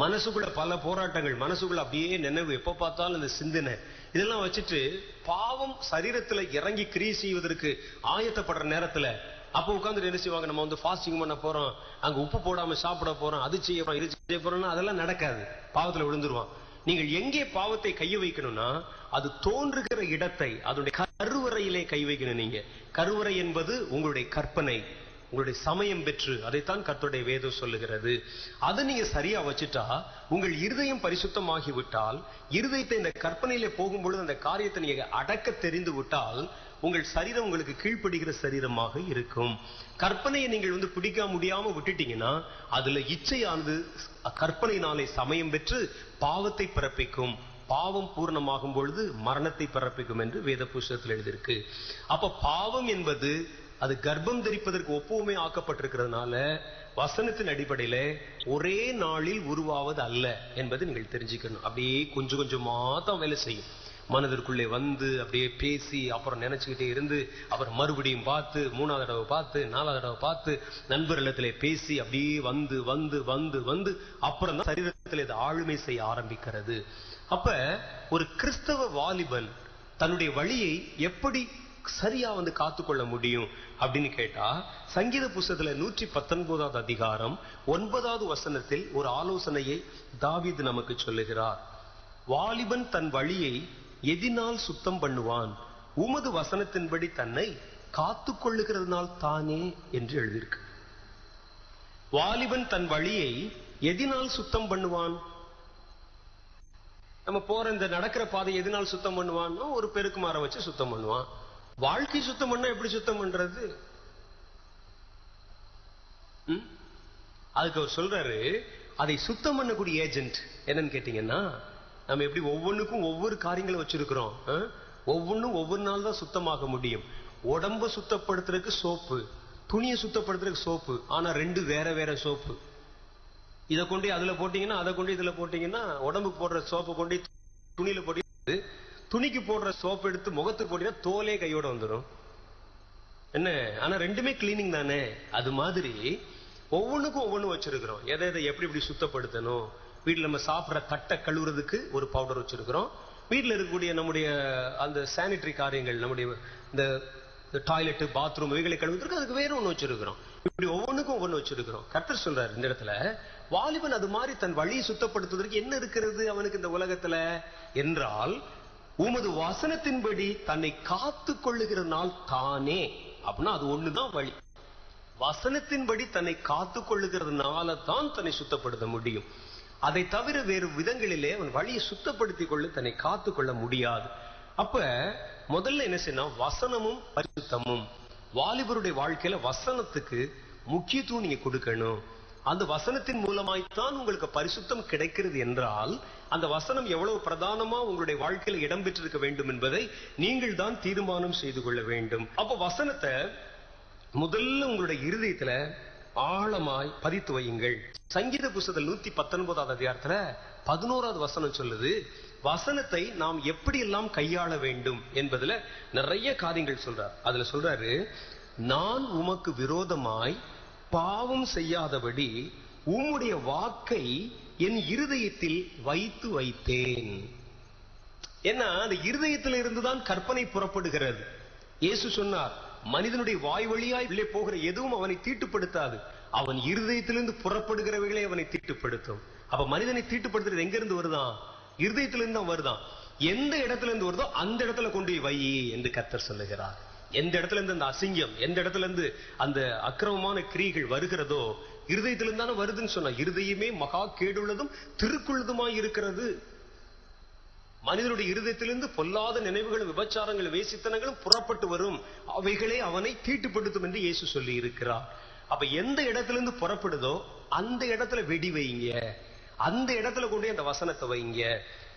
மனசுக்குள்ள பல போராட்டங்கள், மனசுக்குள்ள அப்படியே நினைவு, எப்ப பார்த்தாலும் இந்த சிந்தனை, இதெல்லாம் வச்சுட்டு பாவம் சரீரத்துல இறங்கி கிரியை செய்வதற்கு ஆயத்தப்படுற நேரத்துல அப்ப உட்கார்ந்து என்ன செய்வாங்க, நம்ம வந்து ஃபாஸ்டிங் பண்ண போறோம், அங்க உப்பு போடாம சாப்பிட போறோம், அது செய்ய போறோம், இது செய்ய போறோம்னா அதெல்லாம் நடக்காது. பாவத்துல விழுந்துருவான். நீங்கள் எங்கே பாவத்தை கைய வைக்கணும்னா, அது தோன்றுகிற இடத்தை, அதனுடைய கருவறையிலே கை வைக்கணும். நீங்க கருவறை என்பது உங்களுடைய கற்பனை, உங்களுடைய சமயம் பெற்று, அதைத்தான் கர்த்தருடைய வேதம் சொல்லுகிறது. அதை நீங்க சரியா வச்சுட்டா, உங்கள் இருதயம் பரிசுத்தமாகி விட்டால், இருதயத்தை இந்த கற்பனையில போகும்பொழுது அந்த காரியத்தை நீங்க அடக்க தெரிந்து விட்டால், உங்கள் சரீரம் உங்களுக்கு கீழ்ப்படுகிற சரீரமாக இருக்கும். கற்பனையை நீங்கள் வந்து பிடிக்க முடியாம விட்டுட்டீங்கன்னா, அதுல இச்சையானது கற்பனையினாலே சமயம் பெற்று பாவத்தை பிறப்பிக்கும். பாவம் பூர்ணமாகும் பொழுது மரணத்தை பிறப்பிக்கும் என்று வேத புஸ்தகத்தில் எழுதியிருக்கு. அப்ப பாவம் என்பது அது கர்ப்பம் தரிப்பதற்கு ஒப்புமை ஆக்கப்பட்டிருக்கிறதுனால, வசனத்தின் அடிப்படையில ஒரே நாளில் உருவாவது அல்ல என்பது நீங்கள் தெரிஞ்சுக்கணும். அப்படியே கொஞ்சம் கொஞ்சமா தான் வேலை செய்யும். மனதிற்குள்ளே வந்து அப்படியே பேசி, அப்புறம் நினைச்சுக்கிட்டே இருந்து, அப்புறம் மறுபடியும் பார்த்து, 3வது தடவை பார்த்து, 4வது தடவை பார்த்து, நண்பர்களிடத்திலே பேசி, அப்படியே வந்து வந்து வந்து வந்து அப்புறம் தான் சரீரத்தில் இது ஆளுமை செய்ய ஆரம்பிக்கிறது. அப்ப ஒரு கிறிஸ்தவ வாலிபன் தன்னுடைய வழியை எப்படி சரியா வந்து காத்துக்கொள்ள முடியும் அப்படின்னு கேட்டா, சங்கீத புஸ்தகத்துல 119வது அதிகாரம் 9வது வசனத்தில் ஒரு ஆலோசனையை தாவீது நமக்கு சொல்லுகிறார். வாலிபன் தன் வழியை எதினால் சுத்தம் பண்ணுவான், உமது வசனத்தின்படி தன்னை காத்துக்கொள்ளுகிறதுனால் தானே என்று எழுதியிருக்கு. வாலிபன் தன் வழியை எதினால் சுத்தம் பண்ணுவான்? நம்ம போற இந்த நடக்கிற பாதை எதனால் சுத்தம் பண்ணுவான்னா, ஒரு பெருக்கு மரம் வச்சு சுத்தம் பண்ணுவான். வாழ்க்கை சுத்தம் பண்ணா எப்படி சுத்தம் பண்றது? அதுக்கு அவர் சொல்றாரு, அதை சுத்தம் பண்ணக்கூடிய ஏஜென்ட் என்னன்னு கேட்டீங்கன்னா, நம்ம எப்படி ஒவ்வொன்றுக்கும் ஒவ்வொரு காரியங்களை வச்சிருக்கிறோம். ஒவ்வொன்றும் ஒவ்வொரு நாள் தான் சுத்தமாக முடியும். உடம்ப சுத்தப்படுத்துறதுக்கு சோப்பு, துணியை சுத்தப்படுத்துறதுக்கு சோப்பு, ஆனா 2 வேற வேற சோப்பு. இதை கொண்டு அதுல போட்டீங்கன்னா, அதை கொண்டு இதுல போட்டீங்கன்னா, உடம்புக்கு போடுற சோப்பு கொண்டு துணியில போட்டு, துணிக்கு போடுற சோப்பு எடுத்து முகத்துக்கு போட்டீங்கன்னா தோலே கையோட வந்துடும். என்ன, ஆனா ரெண்டுமே கிளீனிங் தானே. அது மாதிரி ஒவ்வொன்றுக்கும் ஒவ்வொன்னு வச்சிருக்கிறோம். எதை எதை எப்படி எப்படி சுத்தப்படுத்தணும். வீட்டுல நம்ம சாப்பிட்ற தட்டை கழுவுறதுக்கு ஒரு பவுடர் வச்சிருக்கிறோம். வீட்டுல இருக்கக்கூடிய நம்முடைய அந்த சானிட்டரி காரியங்கள், நம்முடைய இந்த டாய்லெட், பாத்ரூம் இவைகளை கழுவுறதுக்கு அதுக்கு வேற ஒண்ணு வச்சிருக்கிறோம். இப்படி ஒவ்வொன்றுக்கும் ஒவ்வொன்று வச்சிருக்கிறோம். கர்த்தர் சொல்றாரு இந்த இடத்துல, வாலிபன் அது மாதிரி தன் வழியை சுத்தப்படுத்துவதற்கு என்ன இருக்கிறது அவனுக்கு இந்த உலகத்துல என்றால், உமது வசனத்தின்படி தன்னை காத்து கொள்ளுகிற நாள் தானே. அப்படின்னா அது ஒண்ணுதான் வழி. வசனத்தின்படி தன்னை காத்து கொள்ளுகிறதுனால தான் தன்னை சுத்தப்படுத்த முடியும். அதை தவிர வேறு விதங்களிலே அவன் வழியை சுத்தப்படுத்திக் கொள்ள, தன்னை காத்து கொள்ள முடியாது. அப்ப முதல்ல என்ன செய்யணும், வசனமும் பரிசுத்தமும். வாலிபருடைய வாழ்க்கையில வசனத்துக்கு முக்கியத்துவம் நீங்க கொடுக்கணும். அந்த வசனத்தின் மூலமாய்த்தான் உங்களுக்கு பரிசுத்தம் கிடைக்கிறது என்றால், அந்த வசனம் எவ்வளவு பிரதானமா உங்களுடைய வாழ்க்கையில இடம்பெற்றிருக்க வேண்டும் என்பதை நீங்கள் தான் தீர்மானம் செய்து கொள்ள வேண்டும். அப்ப வசனத்தை முதல்ல உங்களுடைய இருதயத்துல ஆழமாய் பதித்து வையுங்கள். சங்கீத புஸ்தகத்தில் 119வது அதிகாரத்துல 11வது வசனம் சொல்லுது, வசனத்தை நாம் எப்படி எல்லாம் கையாள வேண்டும் என்பதுல நிறைய காரியங்கள் சொல்றார். அதுல சொல்றாரு, நான் உமக்கு விரோதமாய் பாவம் செய்யாதபடி உம்முடைய வாக்கை என் இருதயத்தில் வைத்து வைத்தேன். ஏன்னா அந்த இருதயத்தில் இருந்துதான் கற்பனை புறப்படுகிறது. இயேசு சொன்னார், மனிதனுடைய வாய் வழியாய் உள்ளே போகிற எதுவும் அவனை தீட்டுப்படுத்தாது, அவன் இருதயத்திலிருந்து புறப்படுகிறவைகளை அவனை தீட்டுப்படுத்தும். அப்ப மனிதனை தீட்டுப்படுத்துறது எங்க இருந்து வருதான்? இருதயத்திலிருந்து தான் வருதான். எந்த இடத்துல இருந்து வருதோ அந்த இடத்துல கொண்டு வை என்று கர்த்தர் சொல்லுகிறார். எந்த இடத்துல இருந்து அந்த அசிங்கம், எந்த இடத்துல இருந்து அந்த அக்கிரமமான கிரியைகள் வருகிறதோ இருதயத்திலிருந்து தானே வருதுன்னு சொன்னா. இருதயமே மகா கேடுள்ளதும் திருக்குள்ளதுமாய் இருக்கிறது. மனிதனுடைய இருதயத்திலிருந்து பொல்லாத நினைவுகளும் விபச்சாரங்களும் வேசித்தனங்களும் புறப்பட்டு வரும், அவைகளே அவனை தீட்டுப்படுத்தும் என்று இயேசு சொல்லி இருக்கிறார். அப்ப எந்த இடத்திலிருந்து புறப்படுதோ அந்த இடத்துல வெடி வைங்க, அந்த இடத்துல கொண்டு அந்த வசனத்தை வைங்க.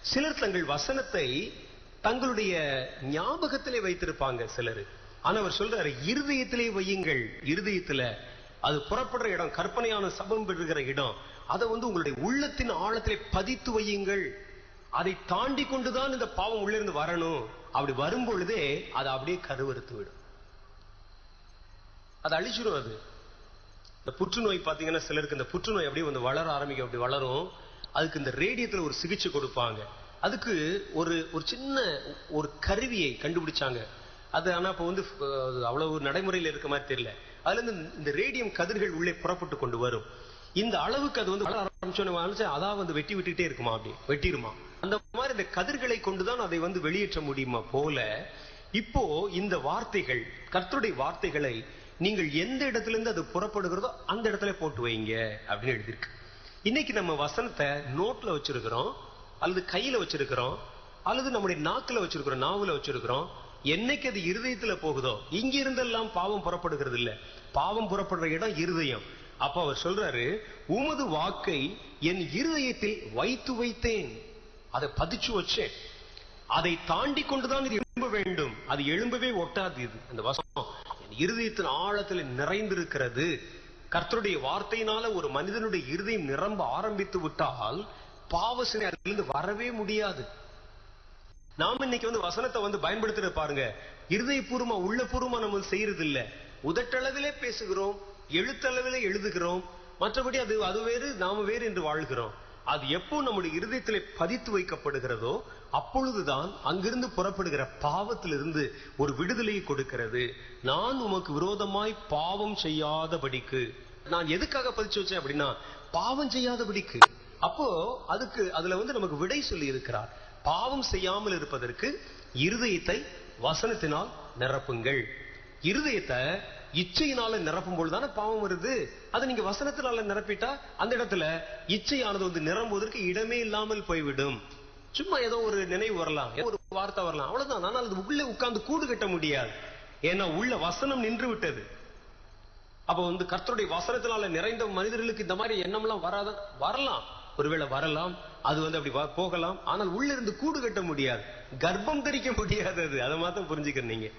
சிலர் தங்கள் வசனத்தை தங்களுடைய ஞாபகத்திலே வைத்திருப்பாங்க சிலர். ஆனா அவர் சொல்றாரு, இருதயத்திலே வையுங்கள். இருதயத்துல அது புறப்படுற இடம், கற்பனையான சபம் பெறுகிற இடம், அதை உங்களுடைய உள்ளத்தின் ஆழத்திலே பதித்து வையுங்கள். அதை தாண்டி கொண்டுதான் இந்த பாவம் உள்ள இருந்து வரணும். அப்படி வரும் பொழுதே அதை அப்படியே கருவறுத்து விடும், அதை அழிச்சிடும். அது இந்த புற்றுநோய் பாத்தீங்கன்னா, சிலருக்கு இந்த புற்றுநோய் அப்படியே வளர ஆரம்பிக்கும். அப்படி வளரும். அதுக்கு இந்த ரேடியத்துல ஒரு சிகிச்சை கொடுப்பாங்க. அதுக்கு ஒரு சின்ன ஒரு கருவியை கண்டுபிடிச்சாங்க. அது ஆனா இப்ப அவ்வளவு நடைமுறையில் இருக்க மாதிரி தெரியல. அதுல இருந்து இந்த ரேடியம் கதிர்கள் உள்ளே புறப்பட்டு கொண்டு வரும். இந்த அளவுக்கு அது வளர ஆரம்பிச்சோன்னு அதான் வெட்டி விட்டுட்டே இருக்குமா, அப்படி வெட்டிருமா. அந்த மாதிரி இந்த கதிர்களை கொண்டுதான் அதை வெளியேற்ற முடியுமா போல, இப்போ இந்த வார்த்தைகள், கர்த்தருடைய வார்த்தைகளை நீங்கள் எந்த இடத்துல இருந்து அது புறப்படுகிறதோ அந்த இடத்துல போட்டு வைங்க அப்படின்னு எழுதியிருக்கு. இன்னைக்கு நம்ம வசனத்தை நோட்ல வச்சிருக்கிறோம், அல்லது கையில வச்சிருக்கிறோம், அல்லது நம்முடைய நாக்குல வச்சிருக்கிறோம், நாவுல வச்சிருக்கிறோம். என்னைக்கு அது இருதயத்துல போகுதோ, இங்க இருந்தெல்லாம் பாவம் புறப்படுகிறது இல்ல. பாவம் புறப்படுற இடம் இருதயம். அப்ப அவர் சொல்றாரு, உமது வாக்கை என் இருதயத்தில் வைத்து வைத்தேன், அதை பதிச்சு வச்சேன். அதை தாண்டி கொண்டுதான் இது எழும்ப வேண்டும். அது எழும்பவே ஒட்டாது. இது அந்த வசனம் இருதயத்தின் ஆழத்தில் நிறைந்திருக்கிறது. கர்த்தருடைய வார்த்தையினால ஒரு மனிதனுடைய இருதயம் நிரம்ப ஆரம்பித்து விட்டால் பாவசினை அதிலிருந்து வரவே முடியாது. நாம இன்னைக்கு வசனத்தை பயன்படுத்துற பாருங்க, இருதயபூர்வமா உள்ளபூர்வமா நம்ம செய்யறது இல்ல. உதட்டளவிலே பேசுகிறோம், எழுத்தளவிலே எழுதுகிறோம், மற்றபடி அது வேறு நாம வேறு என்று வாழ்கிறோம். அது எப்போ நம்முடைய இருதயத்திலே பதித்து வைக்கப்படுகிறதோ அப்பொழுதுதான் அங்கிருந்து புறப்படுகிற பாவத்திலிருந்து ஒரு விடுதலையை கொடுக்கிறது. நான் உமக்கு விரோதமாய் பாவம் செய்யாதபடிக்கு. நான் எதுக்காக பதிச்சு வச்சேன் அப்படின்னா, பாவம் செய்யாதபடிக்கு. அப்போ அதுல நமக்கு விடை சொல்லி இருக்கிறார். பாவம் செய்யாமல் இருப்பதற்கு இருதயத்தை வசனத்தினால் நிரப்புங்கள். இருதயத்தை இச்சையினால நிரப்பும் பொழுதுதானே பாவம் வருது. அது நீங்க வசனத்தினால நிரப்பிட்டா அந்த இடத்துல இச்சையானது நிரம்புவதற்கு இடமே இல்லாமல் போய்விடும். சும்மா ஏதோ ஒரு நினைவு வரலாம், ஒரு வார்த்தை வரலாம், அவ்வளவுதான். ஆனால் அது உள்ளே உட்கார்ந்து கூடு கட்ட முடியாது. ஏன்னா உள்ள வசனம் நின்று விட்டது. அப்ப கர்த்தருடைய வசனத்தினால நிறைந்த மனிதர்களுக்கு இந்த மாதிரி எண்ணம்லாம் வரலாம், ஒருவேளை வரலாம், அது அப்படி போகலாம். ஆனால் உள்ள இருந்து கூடு கட்ட முடியாது, கர்ப்பம் தரிக்க முடியாது. அதை மாத்திரம் புரிஞ்சுக்கிறீங்க. நீங்க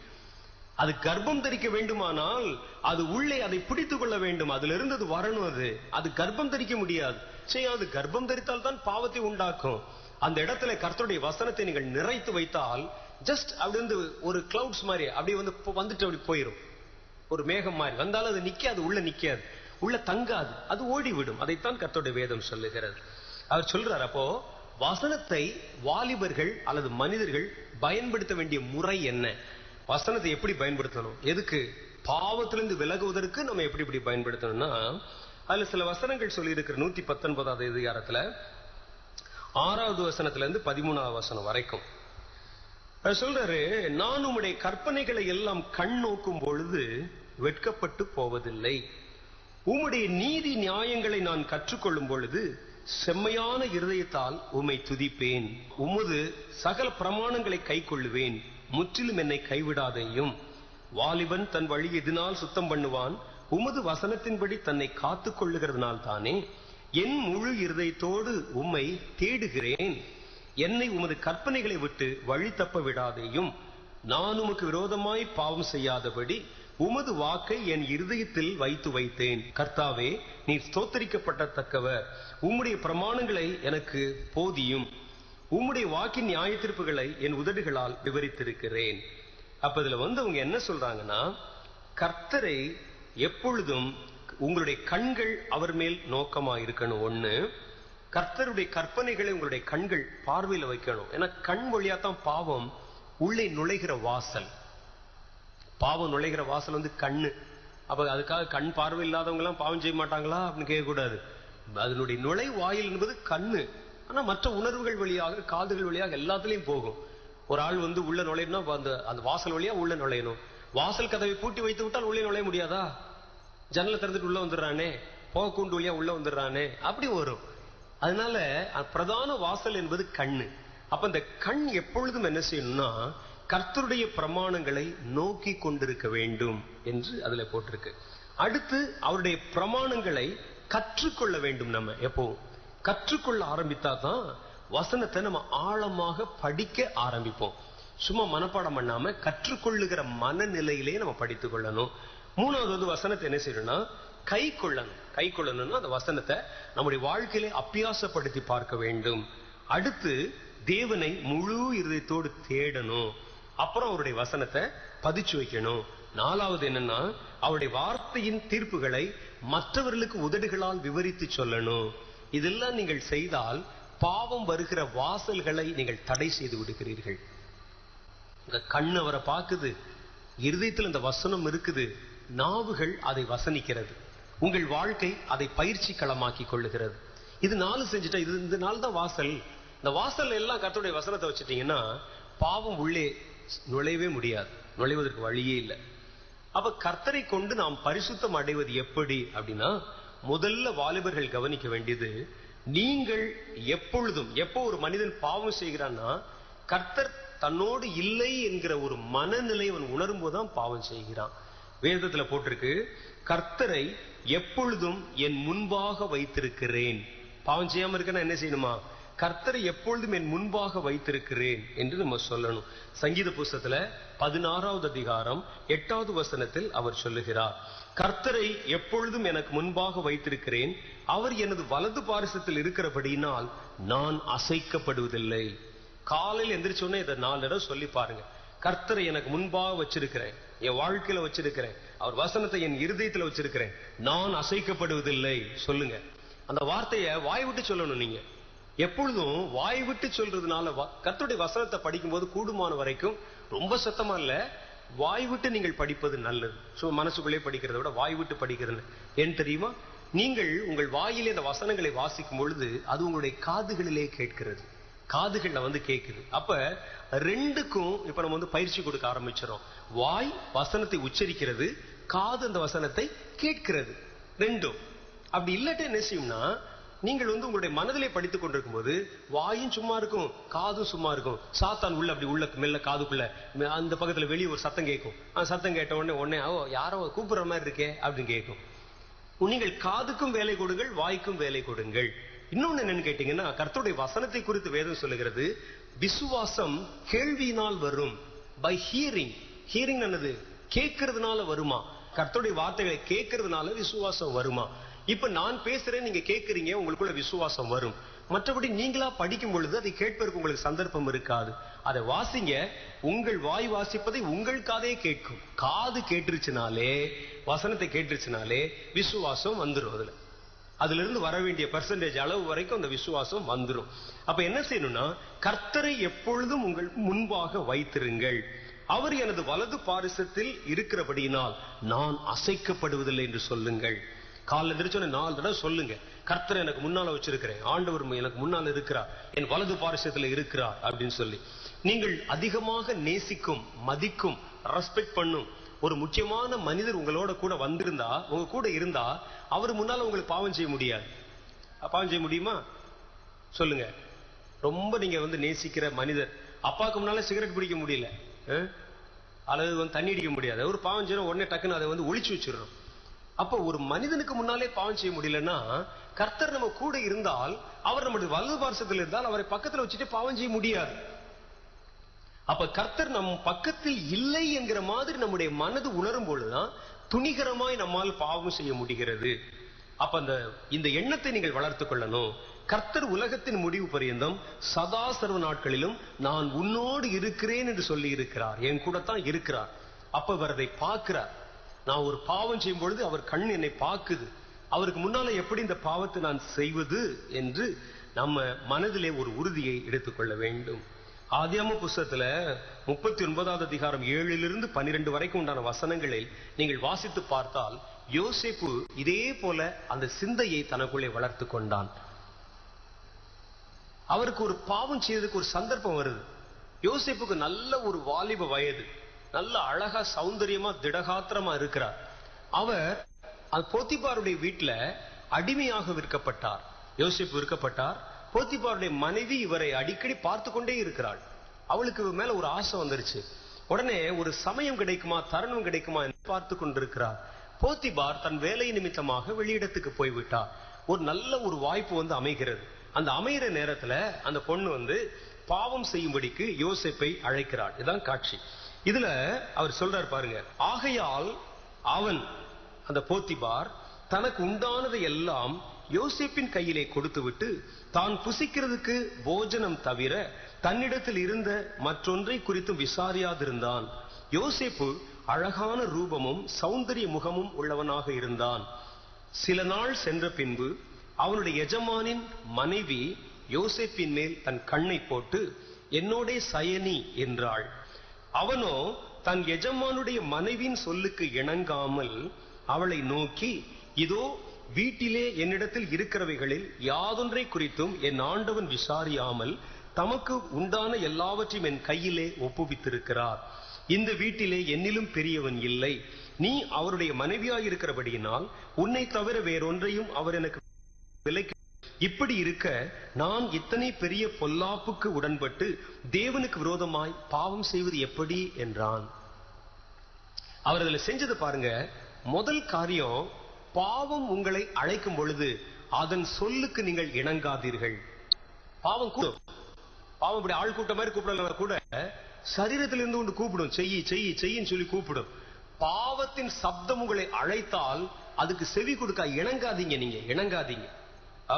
அது கர்ப்பம் தரிக்க வேண்டுமானால் அது உள்ளே அதை பிடித்துக் கொள்ள வேண்டும். அதுல இருந்து அது வரணும். அது கர்ப்பம் தரிக்க முடியாது. செய்யாது. கர்ப்பம் தரித்தால் தான் பாவத்தை உண்டாக்கும். அந்த இடத்துல கர்த்தருடைய வசனத்தை நீங்கள் நிறைத்து வைத்தால் ஜஸ்ட் அப்படி வந்து ஒரு கிளவுட்ஸ் மாதிரி அப்படி வந்து வந்துட்டு அப்படி போயிடும். ஒரு மேகம் மாதிரி வந்தாலும் அது நிக்காது, உள்ள நிக்காது, உள்ள தங்காது, அது ஓடிவிடும். அதைத்தான் கர்த்தருடைய வேதம் சொல்லுகிறது. அவர் சொல்றார், அப்போ வசனத்தை வாலிபர்கள் அல்லது மனிதர்கள் பயன்படுத்த வேண்டிய முறை என்ன? வசனத்தை எப்படி பயன்படுத்தணும்? எதுக்கு? பாவத்திலிருந்து விலகுவதற்கு நம்ம எப்படி இப்படி பயன்படுத்தணும்னா, அதுல சில வசனங்கள் சொல்லி இருக்கிற 119வது அதிகாரத்துல 6வது வசனத்துல இருந்து 13வது வசனம் வரைக்கும் சொல்றாரு, நான் உம்முடைய கற்பனைகளை எல்லாம் கண் நோக்கும் பொழுது வெட்கப்பட்டு போவதில்லை. உம்முடைய நீதி நியாயங்களை நான் கற்றுக்கொள்ளும் பொழுது செம்மையான இருதயத்தால் உம்மை துதிப்பேன். உமது சகல பிரமாணங்களை கை கொள்ளுவேன். முற்றிலும் என்னை கைவிடாதேயும். வாலிபன் தன் வழி எதனால் சுத்தம் பண்ணுவான்? உமது வசனத்தின்படி தன்னை காத்துக் கொள்ளுகிறதுனால் தானே. என் முழு இருதயத்தோடு உம்மை தேடுகிறேன். என்னை உமது கற்பனைகளை விட்டு வழி தப்ப விடாதேயும். நான் உமக்கு விரோதமாய் பாவம் செய்யாதபடி உமது வாக்கை என் இருதயத்தில் வைத்தேன். கர்த்தாவே, நீ ஸ்தோத்தரிக்கப்படத்தக்கவர். உம்முடைய பிரமாணங்களை எனக்கு போதியும். உம்முடைய வாக்கின் நியாயத்தீர்ப்புகளை என் உதடுகளால் விவரித்திருக்கிறேன். அப்ப இதுல வந்து அவங்க என்ன சொல்றாங்கன்னா, கர்த்தரை எப்பொழுதும் உங்களுடைய கண்கள் அவர் மேல் நோக்கமா இருக்கணும். ஒண்ணு, கர்த்தருடைய கற்பனைகளை உங்களுடைய கண்கள் பார்வையில வைக்கணும். ஏன்னா கண் வழியா தான் பாவம் உள்ளே நுழைகிற வாசல். பாவம் நுழைகிற வாசல் வந்து கண்ணு. அப்ப அதுக்காக கண் பார்வை இல்லாதவங்க எல்லாம் பாவம் செய்ய மாட்டாங்களா அப்படின்னு கேட்க கூடாது. அதனுடைய நுழைவாயில் என்பது கண்ணு. ஆனா மற்ற உணர்வுகள் வழியாக, காதுகள் வழியாக எல்லாத்துலயும் போகும். ஒரு ஆள் வந்து உள்ள நுழையணும்னா அந்த வாசல் வழியா உள்ள நுழையணும். வாசல் கதவை பூட்டி வைத்து விட்டால் உள்ளே நுழைய முடியாதா? ஜன்னலை திறந்துட்டு உள்ள வந்துடுறானே, போக கூண்டு வழியா உள்ள வந்துடுறானே, அப்படி வரும். அதனால பிரதான வாசல் என்பது கண்ணு. அப்ப இந்த கண் எப்பொழுதும் என்ன செய்யணும்னா, கர்த்தருடைய பிரமாணங்களை நோக்கி கொண்டிருக்க வேண்டும் என்று அதுல போட்டிருக்கு. அடுத்து அவருடைய பிரமாணங்களை கற்றுக்கொள்ள வேண்டும். நம்ம எப்பவும் கற்றுக்கொள்ள ஆரம்பித்தா தான் வசனத்தை நம்ம ஆழமாக படிக்க ஆரம்பிப்போம். சும்மா மனப்பாடம் பண்ணாம கற்றுக்கொள்ளுகிற மனநிலையிலே நம்ம படித்துக் கொள்ளணும். மூணாவது வந்து வசனத்தை என்ன செய்யணும்னா கை கொள்ளணும். கை கொள்ளணும்னா அந்த வசனத்தை நம்முடைய வாழ்க்கையிலே அபியாசப்படுத்தி பார்க்க வேண்டும். அடுத்து தேவனை முழு இருதயத்தோடு தேடணும். அப்புறம் அவருடைய வசனத்தை பதிச்சு வைக்கணும். நாலாவது என்னன்னா, அவருடைய வார்த்தையின் தீர்ப்புகளை மற்றவர்களுக்கு உதடுகளால் விவரித்து சொல்லணும். இதெல்லாம் நீங்கள் செய்தால் பாவம் வருகிற வாசல்களை நீங்கள் தடை செய்து விடுகிறீர்கள். கண் அவரை பார்க்குது, இருதயத்தில் இந்த வசனம் இருக்குது, நாவுகள் அதை வசனிக்கிறது, உங்கள் வாழ்க்கை அதை பயிற்சி களமாக்கி கொள்ளுகிறது. இது 4 செஞ்சுட்டா, இது இந்த நாள் தான் வாசல். இந்த வாசல் எல்லாம் கர்த்தருடைய வசனத்தை வச்சுட்டீங்கன்னா பாவம் உள்ளே நுழையவே முடியாது, நுழைவதற்கு வழியே இல்லை. அப்ப கர்த்தரை கொண்டு நாம் பரிசுத்தம் அடைவது எப்படி அப்படின்னா, முதல்ல வாலிபர்கள் கவனிக்க வேண்டியது, நீங்கள் எப்பொழுதும், எப்போ ஒரு மனிதன் பாவம் செய்கிறான்னா கர்த்தர் தன்னோடு இல்லை என்கிற ஒரு மனநிலை அவன் உணரும் போதுதான் பாவம் செய்கிறான். வேதத்துல போட்டிருக்கு, கர்த்தரை எப்பொழுதும் என் முன்பாக வைத்திருக்கிறேன். பாவம் செய்யாம இருக்கனா என்ன செய்யணுமா? கர்த்தரை எப்பொழுதும் என் முன்பாக வைத்திருக்கிறேன் என்று நம்ம சொல்லணும். சங்கீத புஸ்தகத்துல 16வது அதிகாரம் 8வது வசனத்தில் அவர் சொல்லுகிறார், கர்த்தரை எப்பொழுதும் எனக்கு முன்பாக வைத்திருக்கிறேன், அவர் எனது வலது பாரிசத்தில் இருக்கிறபடியினால் நான் அசைக்கப்படுவதில்லை. காலையில் எந்திரிச்சோன்னே இதை 4 இடம் சொல்லி பாருங்க. கர்த்தரை எனக்கு முன்பாக வச்சிருக்கிறேன், என் வாழ்க்கையில வச்சிருக்கிறேன், அவர் வசனத்தை என் இருதயத்துல வச்சிருக்கிறேன், நான் அசைக்கப்படுவதில்லை சொல்லுங்க. அந்த வார்த்தையை வாய் விட்டு சொல்லணும். நீங்க எப்பொழுதும் வாய் விட்டு சொல்றதுனால, கர்த்தருடைய வசனத்தை படிக்கும் போது கூடுமான வரைக்கும் ரொம்ப சத்தமா இல்ல, வாய் விட்டு நீங்கள் படிப்பது நல்லது. மனசுக்குள்ளே படிக்கிறத விட வாய் விட்டு படிக்கிறது ஏன் தெரியுமா? நீங்கள் உங்கள் வாயிலே இந்த வசனங்களை வாசிக்கும் பொழுது அது உங்களுடைய காதுகளிலே கேட்கிறது, காதுகள்ல வந்து கேட்குது. அப்ப ரெண்டுக்கும் இப்ப நம்ம வந்து பயிற்சி கொடுக்க ஆரம்பிச்சிடும். வாய் வசனத்தை உச்சரிக்கிறது, காது அந்த வசனத்தை கேட்கிறது, ரெண்டும். அப்படி இல்லாட்ட என்ன செய்யும்னா, நீங்கள் வந்து உங்களுடைய மனதிலே படித்துக் கொண்டிருக்கும் போது வாயும் சும்மா இருக்கும், காதும் சும்மா இருக்கும். சாத்தான் உள்ள அப்படி உள்ள மெல்ல காதுக்குள்ள அந்த பக்கத்துல வெளியே ஒரு சத்தம் கேட்கும். சத்தம் கேட்ட உடனே யாரோ கூப்பிடுற மாதிரி இருக்கே அப்படின்னு கேட்கும். நீங்கள் காதுக்கும் வேலை கொடுங்கள், வாய்க்கும் வேலை கொடுங்கள். இன்னொன்னு என்னன்னு கேட்டீங்கன்னா, கர்த்தருடைய வசனத்தை குறித்து வேதம் சொல்லுகிறது, விசுவாசம் கேள்வியினால் வரும். By hearing. ஹியரிங் என்னது? கேட்கறதுனால வருமா? கர்த்தருடைய வார்த்தைகளை கேட்கறதுனால விசுவாசம் வருமா? இப்ப நான் பேசுறேன், நீங்க கேட்கறீங்க, உங்களுக்குள்ள விசுவாசம் வரும். மற்றபடி நீங்களா படிக்கும் பொழுது அதை கேட்பதற்கு உங்களுக்கு சந்தர்ப்பம் இருக்காது. அதை வாசிங்க. உங்கள் வாய் வாசிப்பதை உங்கள் காதே கேட்கும். காது கேட்டுருச்சுனாலே, வசனத்தை கேட்டுருச்சுனாலே விசுவாசம் வந்துடும். அதுல இருந்து வர வேண்டிய பெர்சன்டேஜ் அளவு வரைக்கும் அந்த விசுவாசம் வந்துடும். அப்ப என்ன செய்யணும்னா, கர்த்தரை எப்பொழுதும் உங்கள் முன்பாக வைத்திருங்கள். அவர் எனது வலது பாரிசத்தில் இருக்கிறபடியினால் நான் அசைக்கப்படுவதில்லை என்று சொல்லுங்கள். காலைல எந்திரிச்சோன்னு 4 தடவை சொல்லுங்க, கர்த்தர் எனக்கு முன்னால வச்சிருக்கிறேன், ஆண்டவர் எனக்கு முன்னால இருக்கிறார், என் வலது பாரிசத்துல இருக்கிறார் அப்படின்னு சொல்லி. நீங்கள் அதிகமாக நேசிக்கும், மதிக்கும், ரெஸ்பெக்ட் பண்ணும் ஒரு முக்கியமான மனிதர் உங்களோட கூட வந்திருந்தா, உங்க கூட இருந்தா, அவர் முன்னால உங்களுக்கு பாவம் செய்ய முடியாது. பாவம் செய்ய முடியுமா சொல்லுங்க? ரொம்ப நீங்க நேசிக்கிற மனிதர், அப்பாவுக்கு முன்னால சிகரெட் பிடிக்க முடியல, அல்லது தண்ணி அடிக்க முடியாது, ஒரு பாவம் செய்யணும், உடனே டக்குன்னு அதை ஒளிச்சு வச்சிடறோம். அப்ப ஒரு மனிதனுக்கு முன்னாலே பாவம் செய்ய முடியலன்னா, கர்த்தர் நம்ம கூட இருந்தால், அவர் நம்முடைய வலது பார்சத்தில் இருந்தால், அவரை பக்கத்துல வச்சுட்டு பாவம் செய்ய முடியாது. அப்ப கர்த்தர் நம் பக்கத்தில் இல்லை என்கிற மாதிரி நம்முடைய மனது உணரும் பொழுதுதான் துணிகரமாய் நம்மால் பாவம் செய்ய முடிகிறது. அப்ப இந்த எண்ணத்தை நீங்கள் வளர்த்துக் கொள்ளணும். கர்த்தர் உலகத்தின் முடிவு பரியந்தம் சதா சர்வ நாட்களிலும் நான் உன்னோடு இருக்கிறேன் என்று சொல்லி இருக்கிறார். என் கூட தான் இருக்கிறார். அப்ப அவர் அதை பார்க்கிறார். நான் ஒரு பாவம் செய்யும் பொழுது அவர் கண் என்னை பார்க்குது. அவருக்கு முன்னால எப்படி இந்த பாவத்தை நான் செய்வது என்று நம்ம மனதிலே ஒரு உறுதியை எடுத்துக்கொள்ள வேண்டும். ஆதியாகம புஸ்தகத்துல 39வது அதிகாரம் 7லிருந்து 12 வரைக்கும் உண்டான வசனங்களை நீங்கள் வாசித்து பார்த்தால், யோசேப்பு இதே போல அந்த சிந்தையை தனக்குள்ளே வளர்த்து கொண்டான். அவருக்கு ஒரு பாவம் செய்யறதுக்கு ஒரு சந்தர்ப்பம் வருது. யோசேப்புக்கு நல்ல ஒரு வாலிப வயது, நல்ல அழகா சௌந்தரியமா திடகாத்திரமா இருக்கிறார். அவர் போத்திபாருடைய வீட்டுல அடிமையாக விற்கப்பட்டார். யோசேப்பு விற்கப்பட்டார். போத்திபாருடைய மனைவி இவரை அடிக்கடி பார்த்து கொண்டே இருக்கிறாள். அவளுக்கு மேல ஒரு ஆசை வந்துருச்சு. உடனே ஒரு சமயம் கிடைக்குமா, தருணம் கிடைக்குமா என்று பார்த்து கொண்டிருக்கிறார். போத்திபார் தன் வேலை நிமித்தமாக வெளியிடத்துக்கு போய்விட்டார். ஒரு நல்ல ஒரு வாய்ப்பு அமைகிறது. அந்த அமைகிற நேரத்துல அந்த பொண்ணு பாவம் செய்யும்படிக்கு யோசேப்பை அழைக்கிறாள். இதுதான் காட்சி. இதுல அவர் சொல்றார் பாருங்க, ஆகையால் அவன் அந்த போத்திபார் தனக்கு உண்டானதை எல்லாம் யோசேப்பின் கையிலே கொடுத்து விட்டு, தான் புசிக்கிறதுக்கு போஜனம் தவிர தன்னிடத்தில் இருந்த மற்றொன்றை குறித்தும் விசாரியாதிருந்தான். யோசேப்பு அழகான ரூபமும் சௌந்தரிய முகமும் உள்ளவனாக இருந்தான். சில நாள் சென்ற பின்பு அவனுடைய எஜமானின் மனைவி யோசேப்பின் மேல் தன் கண்ணை போட்டு, என்னோடே சயனி என்றாள். அவனோ தன் எஜமானுடைய மனைவியின் சொல்லுக்கு இணங்காமல் அவளை நோக்கி, இதோ வீட்டிலே என்னிடத்தில் இருக்கிறவைகளில் யாதொன்றை குறித்தும் என் ஆண்டவன் விசாரியாமல் தமக்கு உண்டான எல்லாவற்றையும் என் கையிலே ஒப்புவித்திருக்கிறார். இந்த வீட்டிலே என்னிலும் பெரியவன் இல்லை. நீ அவருடைய மனைவியாயிருக்கிறபடியினால் உன்னை தவிர வேறொன்றையும் அவர் எனக்கு விலைக்கு. இப்படி இருக்க நான் இத்தனை பெரிய பொல்லாப்புக்கு உடன்பட்டு தேவனுக்கு விரோதமாய் பாவம் செய்வது எப்படி என்றான். அவர் அதில் செஞ்சது பாருங்க. முதல் காரியம், பாவம் உங்களை அழைக்கும் பொழுது அதன் சொல்லுக்கு நீங்கள் இணங்காதீர்கள். பாவம் இப்படி ஆள் கூட்ட மாதிரி கூப்பிடல கூட, சரீரத்திலிருந்து கொண்டு கூப்பிடும், செய்யி செய்யி செய்யின்னு சொல்லி கூப்பிடும். பாவத்தின் சப்தம் உங்களை அழைத்தால் அதுக்கு செவி கொடுக்க இணங்காதீங்க. நீங்க இணங்காதீங்க.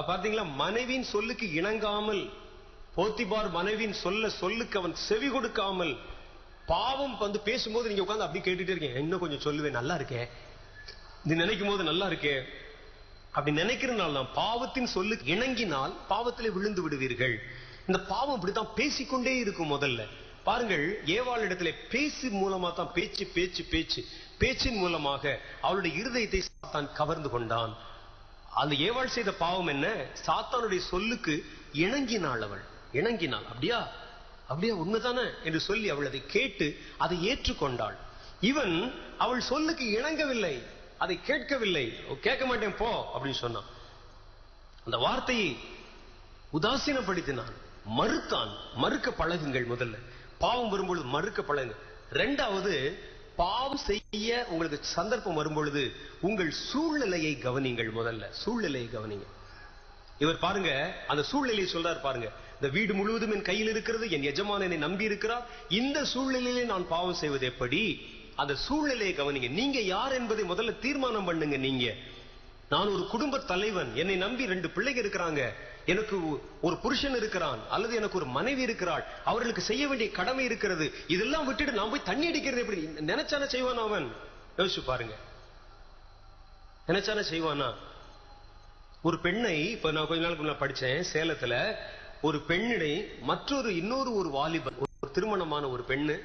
பார்த்தீங்களா, மனைவியின் சொல்லுக்கு இணங்காமல், போத்திபார் மனைவியின் சொல்லுக்கு அவன் செவி கொடுக்காமல், பாவம் பேசும்போது நீங்க உட்கார்ந்து அப்படி கேட்டுட்டே இருக்கீங்க, இன்னும் கொஞ்சம் சொல்லுவேன், நல்லா இருக்கே, நீ நினைக்கும் போது நல்லா இருக்கே, அப்படி நினைக்கிறதுனால தான் பாவத்தின் சொல்லுக்கு இணங்கினால் பாவத்திலே விழுந்து விடுவீர்கள். இந்த பாவம் இப்படித்தான் பேசிக்கொண்டே இருக்கும். முதல்ல பாருங்கள், ஏவாள் இடத்துல பேசி மூலமா தான் பேச்சு பேச்சு பேச்சு பேச்சின் மூலமாக அவளுடைய இருதயத்தை சாத்தான் கவர்ந்து கொண்டான். அந்த ஏவாள் செய்த பாவம் என்ன? சாத்தானுடைய சொல்லுக்கு இணங்கினாள். அவள் இணங்கினாள். அப்படியா அப்படியா உண்மைதானே என்று சொல்லி அவள் அதை கேட்டு அதை ஏற்றுக்கொண்டாள். இவன் அவள் சொல்லுக்கு இணங்கவில்லை, அதை கேட்கவில்லை. கேட்க மாட்டேன் போ அப்படின்னு சொன்னான். அந்த வார்த்தையை உதாசீனப்படுத்தினான், மறுத்தான். மறுக்க பழகுங்கள். முதல்ல பாவம் வரும்பொழுது மறுக்க பழகுங்க. இரண்டாவது, பாவம் செய்ய உங்களுக்கு சந்தர்ப்பம் வரும்பொழுது உங்கள் சூழ்நிலையை கவனிங்கள். முதல்ல சூழ்நிலையை கவனிங்க. இவர் பாருங்க, அந்த சூழ்நிலையை சொல்றார் பாருங்க. இந்த வீடு முழுவதும் என் கையில் இருக்கிறது, என் எஜமான் என்னை நம்பி இருக்கிறார், இந்த சூழ்நிலையிலே நான் பாவம் செய்வது எப்படி? அந்த சூழ்நிலையை கவனிங்க. நீங்க யார் என்பதை முதல்ல தீர்மானம் பண்ணுங்க. நீங்க நான் ஒரு குடும்ப தலைவன், என்னை நம்பி 2 பிள்ளைங்க இருக்கிறாங்க, எனக்கு ஒரு புருஷன் இருக்கிறான், அல்லது எனக்கு ஒரு மனைவி இருக்கிறாள், அவர்களுக்கு செய்ய வேண்டிய கடமை இருக்கிறது. இதெல்லாம் விட்டுட்டு நான் போய் தண்ணி அடிக்கிறது எப்படி? நினைச்சான செய்வான் அவன்? யோசிச்சு பாருங்க, நினைச்சான செய்வானா? ஒரு பெண்ணை, இப்ப நான் கொஞ்ச நாளுக்கு முன்னாடி படிச்சேன், சேலத்துல ஒரு பெண்ணிடை இன்னொரு வாலிபன், ஒரு திருமணமான ஒரு பெண்ணு,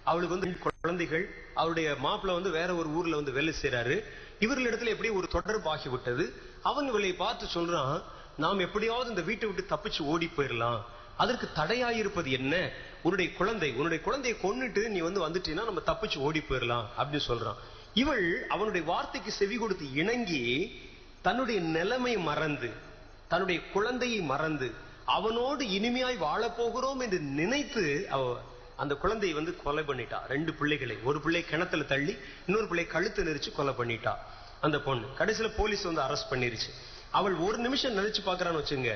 அவளுக்கு 2 குழந்தைகள், அவருடைய மாப்பிள்ள வேற ஒரு ஊர்ல வேலை செய்யறாரு. இவர்களிடத்துல எப்படி ஒரு தொடர்பு ஆகிவிட்டது. அவன் இவளை பார்த்து சொல்றான், நாம் எப்படியாவது இந்த வீட்டை விட்டு தப்பிச்சு ஓடி போயிடலாம், அதற்கு தடையாயிருப்பது என்ன? உன்னுடைய குழந்தையை கொன்னுட்டு நீ வந்துட்டீன்னா நம்ம தப்பிச்சு ஓடி போயிடலாம் அப்படின்னு சொல்றான். இவள் அவனுடைய வார்த்தைக்கு செவி கொடுத்து இணங்கி தன்னுடைய நிலைமை மறந்து, தன்னுடைய குழந்தையை மறந்து, அவனோடு இனிமையாய் வாழப்போகிறோம் என்று நினைத்து அந்த குழந்தையை கொலை பண்ணிட்டா. 2 பிள்ளைகளை, ஒரு பிள்ளை கிணத்துல தள்ளி, இன்னொரு பிள்ளை கழுத்து நெரிச்சு கொலை பண்ணிட்டா அந்த பொண்ணு. கடைசியில போலீஸ் அரெஸ்ட் பண்ணிருச்சு. அவள் ஒரு நிமிஷம் நினைச்சு பாக்குறான்னு வச்சுங்க,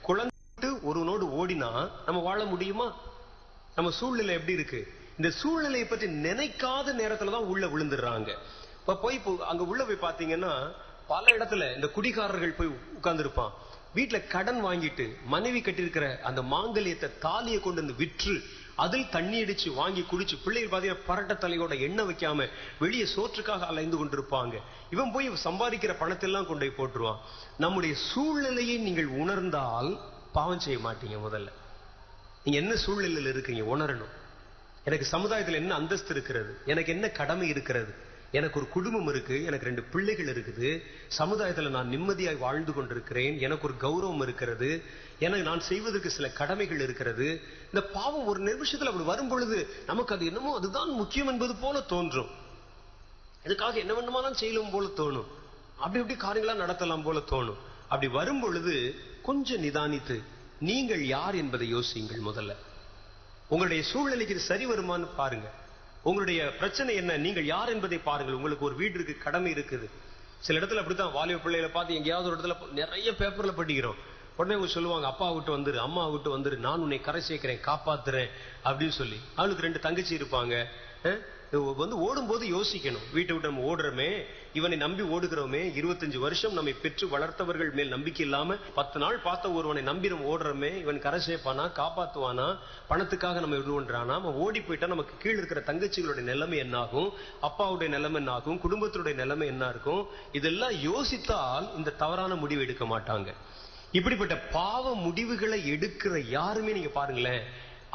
குழந்தை ஒருவனோடு ஓடினா நம்ம வாழ முடியுமா? நம்ம சூழ்நிலை எப்படி இருக்கு? இந்த சூழ்நிலையை பற்றி நினைக்காத நேரத்துலதான் உள்ள விழுந்துடுறாங்க. போய் அங்க உள்ள போய் பாத்தீங்கன்னா பல இடத்துல இந்த குடிகாரர்கள் போய் உட்கார்ந்து இருப்பான். வீட்டுல கடன் வாங்கிட்டு மனைவி கட்டிருக்கிற அந்த மாங்கல்யத்தை, தாலியை கொண்டு விற்று அதில் தண்ணி அடிச்சு வாங்கி குடிச்சு, பிள்ளைகள் பாத்தீங்கன்னா பரட்ட தலையோட எண்ணெய் வைக்காம வெளியே சோற்றுக்காக அலைந்து கொண்டிருப்பாங்க. இவன் போய் சம்பாதிக்கிற பணத்தெல்லாம் கொண்டு போய் போட்டுருவான். நம்முடைய சூழ்நிலையை நீங்கள் உணர்ந்தால் பாவம் செய்ய மாட்டீங்க. முதல்ல நீங்க என்ன சூழ்நிலையில் இருக்கீங்க உணரணும். எனக்கு சமுதாயத்தில் என்ன அந்தஸ்து இருக்கிறது, எனக்கு என்ன கடமை இருக்கிறது, எனக்கு ஒரு குடும்பம் இருக்கு, எனக்கு 2 பிள்ளைகள் இருக்குது, சமுதாயத்துல நான் நிம்மதியாய் வாழ்ந்து கொண்டிருக்கிறேன், எனக்கு ஒரு கௌரவம் இருக்கிறது, எனக்கு நான் செய்வதற்கு சில கடமைகள் இருக்கிறது. இந்த பாவம் ஒரு நிமிஷத்துல அப்படி வரும் பொழுது நமக்கு அது என்னமோ அதுதான் முக்கியம் என்பது போல தோன்றும். இதுக்காக என்ன வேண்டுமானாலும் செய்யலாம் போல தோணும், அப்படி காரியங்களா நடத்தலாம் போல தோணும். அப்படி வரும் பொழுது கொஞ்சம் நிதானித்து நீங்கள் யார் என்பதை யோசியுங்கள். முதல்ல உங்களுடைய சூழ்நிலைக்கு இது சரி வருமானு பாருங்க. உங்களுடைய பிரச்சனை என்ன, நீங்கள் யார் என்பதை பாருங்கள். உங்களுக்கு ஒரு வீடு இருக்கு, கடமை இருக்குது. சில இடத்துல அப்படித்தான் வாலிப பிள்ளைகளை பார்த்து எங்கேயாவது ஒரு இடத்துல நிறைய பேப்பர்ல படிக்கிறோம். உடனே அவங்க சொல்லுவாங்க, அப்பா விட்டு வந்துரு, அம்மா விட்டு வந்துரு, நான் உன்னை கரை சேர்க்கிறேன், காப்பாத்துறேன் அப்படின்னு சொல்லி. அவளுக்கு 2 தங்கச்சி இருப்பாங்க. ஓடும் போது யோசிக்கணும், வீட்டை விட்டு நம்ம ஓடுறோமே, இவனை நம்பி ஓடுகிறோமே, 25 வருஷம் நம்மை பெற்று வளர்த்தவர்கள் மேல் நம்பிக்கை இல்லாம 10 நாள் பார்த்த ஒருவனை நம்பி நம்ம ஓடுறோமே, இவன் கரை சேர்ப்பானா, காப்பாத்துவானா, பணத்துக்காக நம்ம விடுவன்றானா, நம்ம ஓடி போயிட்டா நமக்கு கீழ் இருக்கிற தங்கச்சிகளுடைய நிலைமை என்ன ஆகும், அப்பாவுடைய நிலைமை என்ன ஆகும், குடும்பத்தினுடைய நிலைமை என்ன இருக்கும்? இதெல்லாம் யோசித்தால் இந்த தவறான முடிவு எடுக்க மாட்டாங்க. இப்படிப்பட்ட பாவ முடிவுகளை எடுக்கிற யாருமே நீங்க பாருங்களேன்,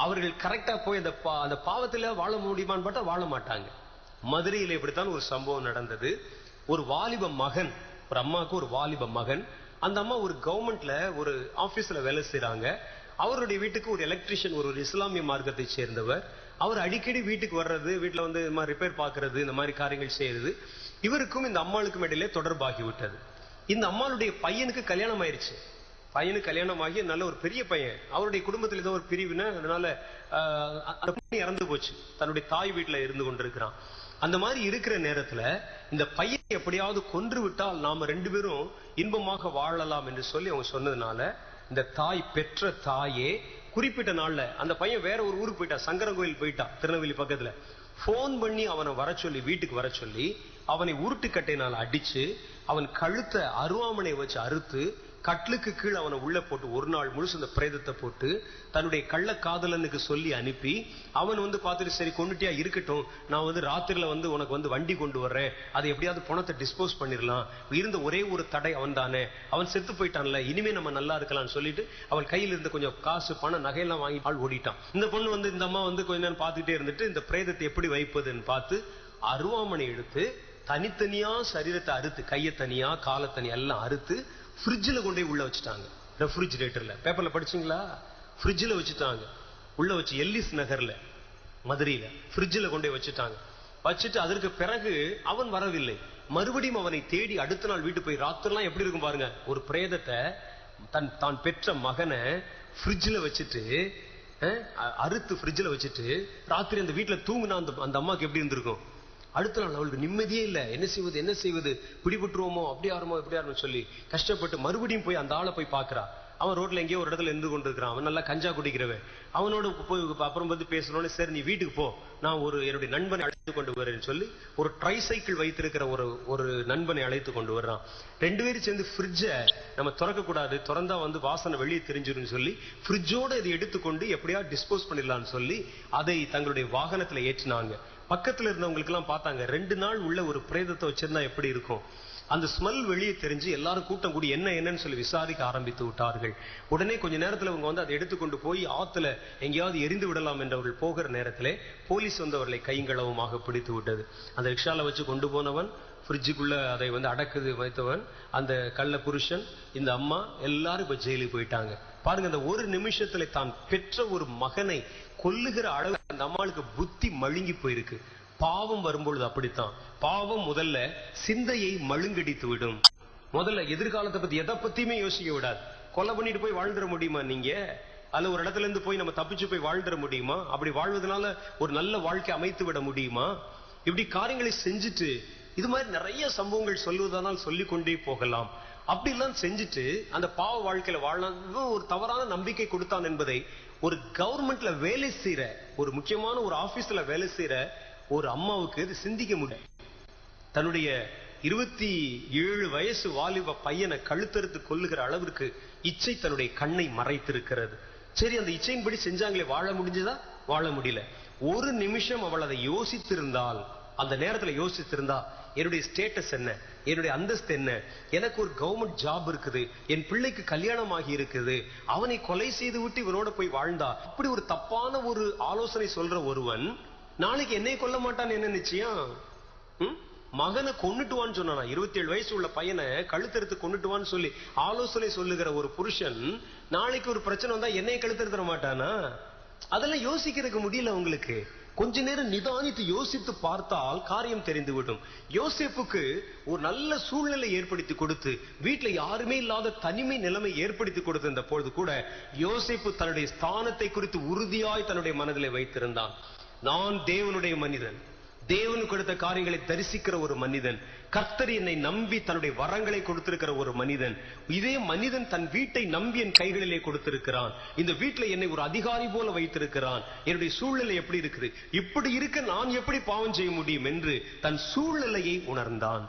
அவர்கள் கரெக்டா போய் அந்த பாவத்துல வாழ முடியுமான்னு பார்த்தா வாழ மாட்டாங்க. மதுரையில இப்படித்தான் ஒரு சம்பவம் நடந்தது. ஒரு வாலிப மகன், ஒரு அம்மாவுக்கு ஒரு வாலிப மகன், அந்த அம்மா ஒரு கவர்மெண்ட்ல ஒரு ஆபீஸ்ல வேலை செய்யறாங்க. அவருடைய வீட்டுக்கு ஒரு எலக்ட்ரிஷியன், ஒரு இஸ்லாமிய மார்க்கத்தை சேர்ந்தவர். அவர் அடிக்கடி வீட்டுக்கு வர்றது, வீட்டுல இந்த மாதிரி ரிப்பேர் பாக்குறது, இந்த மாதிரி காரியங்கள் செய்யறது. இவருக்கும் இந்த அம்மாளுக்கும் இடையிலே தொடர்பாகி விட்டது. இந்த அம்மாளுடைய பையனுக்கு கல்யாணம் ஆயிருச்சு. பையனுக்கு கல்யாணம் ஆகி நல்ல ஒரு பெரிய பையன். அவருடைய குடும்பத்தில் ஏதோ ஒரு பிரிவினை, அதனால இறந்து போச்சு. தன்னுடைய தாய் வீட்டுல இருந்து கொண்டிருக்கிறான். அந்த மாதிரி இருக்கிற நேரத்துல இந்த பையனை எப்படியாவது கொன்று விட்டால் நாம 2 பேரும் இன்பமாக வாழலாம் என்று சொல்லி அவங்க சொன்னதுனால, இந்த தாய், பெற்ற தாயே குறிப்பிட்ட நாள்ல அந்த பையன் வேற ஒரு ஊருக்கு போயிட்டான், சங்கரங்கோயில் போயிட்டான், திருநெல்வேலி பக்கத்துல. போன் பண்ணி அவனை வர சொல்லி, வீட்டுக்கு வர சொல்லி, அவனை உருட்டுக்கட்டையினால அடிச்சு, அவன் கழுத்தை அருவாமனை வச்சு அறுத்து, கட்லுக்கு கீழே அவனை உள்ள போட்டு ஒரு நாள் முழுசு அந்த பிரேதத்தை போட்டு தன்னுடைய கள்ள காதலனுக்கு சொல்லி அனுப்பி, அவன் பார்த்துட்டு, சரி கொண்டுட்டியா இருக்கட்டும், நான் ராத்திரில உனக்கு வண்டி கொண்டு வர்றேன், அதை எப்படியாவது பணத்தை டிஸ்போஸ் பண்ணிடலாம், இருந்த ஒரே ஒரு தடை அவன் தானே, அவன் செத்து போயிட்டான்ல, இனிமே நம்ம நல்லா இருக்கலாம்னு சொல்லிட்டு அவள் கையில் இருந்த கொஞ்சம் காசு, பணம், நகையெல்லாம் வாங்கி ஆள் ஓடிட்டான். இந்த பொண்ணு இந்த அம்மா கொஞ்ச நேரம் பார்த்துட்டே இருந்துட்டு இந்த பிரேதத்தை எப்படி வைப்பதுன்னு பார்த்து அருவாமனை எடுத்து தனித்தனியா சரீரத்தை அறுத்து, கையை தனியா காலை தனியா எல்லாம் அறுத்து ஃப்ரிட்ஜில் கொண்டு உள்ள வச்சுட்டாங்க. ரெஃப்ரிஜிரேட்டர்ல, பேப்பர்ல படிச்சீங்களா? ஃப்ரிட்ஜில் வச்சுட்டாங்க. உள்ள வச்சு எல்லிஸ் நகர்ல, மதுரையில ஃப்ரிட்ஜில் கொண்டு வச்சுட்டாங்க. வச்சுட்டு அதற்கு பிறகு அவன் வரவில்லை. மறுபடியும் அவனை தேடி அடுத்த நாள் வீட்டு போய், ராத்திரிலாம் எப்படி இருக்கும் பாருங்க, ஒரு பிரேதத்தை தான் பெற்ற மகனை ஃப்ரிட்ஜில் வச்சுட்டு, அறுத்து ஃப்ரிட்ஜில் வச்சுட்டு ராத்திரி அந்த வீட்டுல தூங்குனா அந்த அம்மாக்கு எப்படி இருந்திருக்கும்? அடுத்த நாள் அவளுக்கு நிம்மதியே இல்லை. என்ன செய்வது, பிடிபட்டுருவோமோ, அப்படி ஆறுமோ இப்படி ஆறுமோ சொல்லி கஷ்டப்பட்டு மறுபடியும் போய் அந்த ஆளை போய் பாக்குறா. அவன் ரோட்ல எங்கேயோ ஒரு இடத்துல நின்று கொண்டிருக்கிறான், அவன் நல்லா கஞ்சா குடிக்கிறவன். அவனோட போய் அப்புறம் வந்து பேசணும்னு, சரி நீ வீட்டுக்கு போ, நான் என்னுடைய நண்பனை அழைத்து கொண்டு வரேன்னு சொல்லி ஒரு ட்ரைசைக்கிள் வைத்திருக்கிற ஒரு நண்பனை அழைத்து கொண்டு வர்றான். 2 பேரும் சேர்ந்து ஃப்ரிட்ஜை நம்ம திறக்க கூடாது, திறந்தா வந்து வாசனை வெளியே தெரிஞ்சிடும் சொல்லி ஃப்ரிட்ஜோட இதை எடுத்துக்கொண்டு எப்படியா டிஸ்போஸ் பண்ணிடலாம்னு சொல்லி அதை தங்களுடைய வாகனத்துல ஏற்றினாங்க. பக்கத்துல இருந்தவங்களுக்கு எல்லாம் பார்த்தாங்க, 2 நாள் உள்ள ஒரு பிரேதத்தை வச்சிருந்தா எப்படி இருக்கும். அந்த ஸ்மெல் வெளியே தெரிஞ்சு எல்லாரும் கூட்டம் கூடி என்னன்னு சொல்லி விசாரிக்க ஆரம்பித்து விட்டார்கள். உடனே கொஞ்ச நேரத்தில் அவங்க வந்து அதை எடுத்துக்கொண்டு போய் ஆத்துல எங்கேயாவது எரிந்து விடலாம் என்று அவர்கள் போகிற நேரத்திலே போலீஸ் வந்து அவர்களை கைங்களவுமாக பிடித்து விட்டது. அந்த ரிக்ஷால வச்சு கொண்டு போனவன், ஃப்ரிட்ஜுக்குள்ள அதை வந்து அடக்குது வைத்தவன், அந்த கள்ள புருஷன், இந்த அம்மா எல்லாரும் இப்ப ஜெயிலுக்கு போயிட்டாங்க. பாருங்க, அந்த ஒரு நிமிஷத்துல தான் பெற்ற ஒரு மகனை கொல்லுகிற அளவு அந்த அம்மாளுக்கு புத்தி மழுங்கி போயிருக்கு. பாவம் வரும்பொழுது அப்படித்தான். பாவம் முதல்ல சிந்தையை மழுங்கடித்து விடும். முதல்ல எதிர்காலத்தை பத்தி எதை பத்தியுமே யோசிக்க விடாது. கொலை பண்ணிட்டு போய் வாழ்ந்துட முடியுமா நீங்க? அல்ல ஒரு இடத்துல இருந்து போய் நம்ம தப்பிச்சு போய் வாழ்ந்துட முடியுமா? அப்படி வாழ்வதனால ஒரு நல்ல வாழ்க்கை அமைத்து விட முடியுமா? இப்படி காரியங்களை செஞ்சுட்டு இது மாதிரி நிறைய சம்பவங்கள் சொல்லுவதனால் சொல்லிக் கொண்டே போகலாம். அப்படி எல்லாம் செஞ்சுட்டு அந்த பாவ வாழ்க்கையில வாழலாம் ஒரு தவறான நம்பிக்கை கொடுத்தான் என்பதை ஒரு கவர்மெண்ட்ல வேலை செய்யற, ஒரு முக்கியமான ஒரு ஆபீஸ்ல வேலை செய்யற ஒரு அம்மாவுக்கு இது சிந்திக்க முடியும். தன்னுடைய 27 வயசு வாலிப பையனை கழுத்தறுத்து கொல்லுகிற அளவிற்கு இச்சை தன்னுடைய கண்ணை மறைத்திருக்கிறது. சரி, அந்த இச்சையின்படி செஞ்சாங்களே, வாழ முடிஞ்சதா? வாழ முடியல. ஒரு நிமிஷம் அவள் அதை யோசித்திருந்தால், அந்த நேரத்துல யோசித்திருந்தா, என்னுடைய ஸ்டேட்டஸ் என்ன, என்னுடைய அந்தஸ்து என்ன, எனக்கு ஒரு கவர்மெண்ட் ஜாப் இருக்குது, என் பிள்ளைக்கு கல்யாணம் ஆகி இருக்குது, அவனை கொலை செய்து விட்டு இவனோட போய் வாழ்ந்தா, அப்படி ஒரு தப்பான ஒரு ஆலோசனை சொல்ற ஒருவன் நாளைக்கு என்னை கொல்ல மாட்டான் என்ன நிச்சயம்? மகனை கொன்னுட்டுவான்னு சொன்னா, 27 வயசு உள்ள பையனை கழுத்தறுத்து கொன்னுட்டுவான்னு சொல்லி ஆலோசனை சொல்லுகிற ஒரு புருஷன் நாளைக்கு ஒரு பிரச்சனை வந்தா என்னை கழுத்தறுத்த மாட்டானா? அதெல்லாம் யோசிக்கிறதுக்கு முடியல உங்களுக்கு. கொஞ்ச நேரம் நிதானித்து யோசித்து பார்த்தால் காரியம் தெரிந்துவிடும். யோசேப்புக்கு ஒரு நல்ல சூழ்நிலை ஏற்படுத்தி கொடுத்து, வீட்டுல யாருமே இல்லாத தனிமை நிலைமை ஏற்படுத்தி கொடுத்திருந்த பொழுது கூட யோசேப்பு தன்னுடைய ஸ்தானத்தை குறித்து உறுதியாய் தன்னுடைய மனதிலே வைத்திருந்தான். நான் தேவனுடைய மனிதன், தேவனுக்கு கொடுத்த காரியங்களை தரிசிக்கிற ஒரு மனிதன், கர்த்தர் என்னை நம்பி தன்னுடைய வரங்களை கொடுத்திருக்கிற ஒரு மனிதன். இதே மனிதன் தன் வீட்டை நம்பி என் கைகளிலே கொடுத்திருக்கிறான். இந்த வீட்டுல என்னை ஒரு அதிகாரி போல வைத்திருக்கிறான். என்னுடைய சூழ்நிலை எப்படி இருக்குது, இப்படி இருக்க நான் எப்படி பாவம் செய்ய முடியும் என்று தன் சூழ்நிலையை உணர்ந்தான்.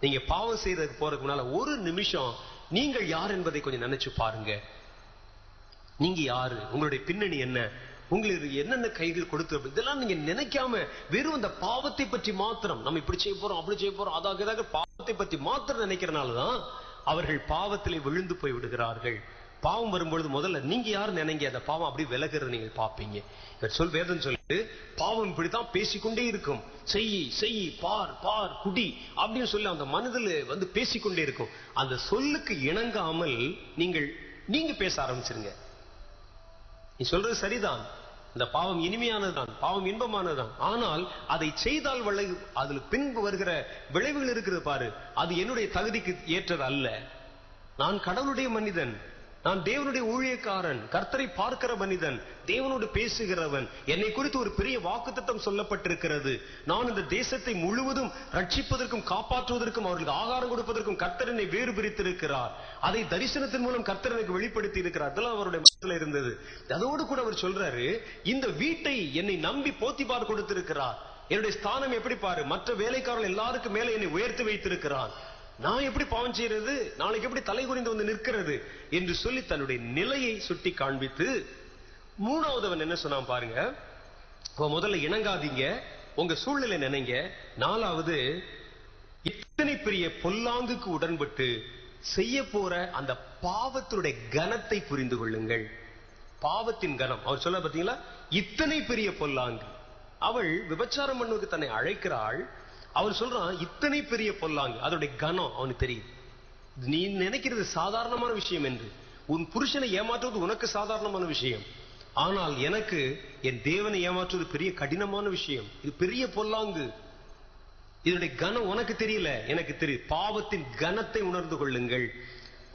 நீங்க பாவம் செய்யறதுக்கு போறதுக்கு முன்னால ஒரு நிமிஷம் நீங்கள் யார் என்பதை கொஞ்சம் நினைச்சு பாருங்க. நீங்க யாரு, உங்களுடைய பின்னணி என்ன, உங்களுக்கு என்னென்ன கைகள் கொடுத்து, இதெல்லாம் நீங்க நினைக்காம வெறும் அந்த பாவத்தை பற்றி மாத்திரம், நம்ம இப்படி செய்ய போறோம் அப்படி செய்ய போறோம் அதாக பாவத்தை பற்றி மாத்திரம் நினைக்கிறனாலதான் அவர்கள் பாவத்திலே விழுந்து போய் விடுகிறார்கள். பாவம் வரும்பொழுது முதல்ல நீங்க யாரு நினைங்க, அந்த பாவம் அப்படி விலகிறது நீங்க பாப்பீங்க. வேதம் சொல்லிட்டு பாவம் இப்படித்தான் பேசிக்கொண்டே இருக்கும். செய் பார் பார் குடி அப்படின்னு சொல்லி அந்த மனதில் வந்து பேசிக்கொண்டே இருக்கும். அந்த சொல்லுக்கு இணங்காமல் நீங்க பேச ஆரம்பிச்சிருங்க. நீ சொல்றது சரிதான், இந்த பாவம் இனிமையானதுதான், பாவம் இன்பமானதுதான். ஆனால் அதை செய்தால் அதுல பின்பு வருகிற விளைவுகள் இருக்கிறது பாரு, அது என்னுடைய தகுதிக்கு ஏற்றது அல்ல. நான் கடவுளுடைய மனிதன், நான் தேவனுடைய ஊழியக்காரன், கர்த்தரை பார்க்கிற மனிதன், தேவனோடு பேசுகிறவன். என்னை குறித்து ஒரு பெரிய வாக்குத்தத்தம் சொல்லப்பட்டிருக்கிறது. நான் இந்த தேசத்தை முழுவதும் ரட்சிப்பதற்கும் காப்பாற்றுவதற்கும் அவர்களுக்கு ஆகாரம் கொடுப்பதற்கும் கர்த்தர் என்னை வேறு பிரித்திருக்கிறார். அதை தரிசனத்தின் மூலம் கர்த்தர் எனக்கு வெளிப்படுத்தி இருக்கிறார். அதெல்லாம் அவருடைய மனதில் இருந்தது. அதோடு கூட அவர் சொல்றாரு, இந்த வீட்டை என்னை நம்பி போத்திபார் கொடுத்திருக்கிறார். என்னுடைய ஸ்தானம் எப்படி பாரு, மற்ற வேலைக்காரர்கள் எல்லாருக்கும் மேல என்னை உயர்த்தி வைத்திருக்கிறான். நான் எப்படி பாவம் செய்யறது, நாளைக்கு எப்படி தலை குறிந்து வந்து நிற்கிறது என்று சொல்லி தன்னுடைய நிலையை சுட்டி காண்பித்து, மூணாவதவன் என்ன சொன்னான் பாருங்க, முதல்ல இணங்காதீங்க, உங்க சூழ்நிலை நினைங்க. நாலாவது, இத்தனை பெரிய பொல்லாங்குக்கு உடன்பட்டு செய்ய போற அந்த பாவத்தினுடைய கனத்தை புரிந்து கொள்ளுங்கள். பாவத்தின் கனம் அவர் சொல்ல பாத்தீங்களா, இத்தனை பெரிய பொல்லாங்கு. அவள் விபச்சாரம் பண்ணுவதற்கு தன்னை அழைக்கிறாள். அவர் சொல்றான் இத்தனை பெரிய பொல்லாங்கு, அதோடைய கனம் அவனுக்கு தெரியுது. நீ நினைக்கிறது சாதாரணமான விஷயம் என்று, உன் புருஷனை ஏமாற்றுவது உனக்கு சாதாரணமான விஷயம், ஆனால் எனக்கு என் தேவனை ஏமாற்றுவது பெரிய கடினமான விஷயம். இது பெரிய பொல்லாங்கு, இதனுடைய கனம் உனக்கு தெரியல, எனக்கு தெரியும். பாவத்தின் கனத்தை உணர்ந்து கொள்ளுங்கள்.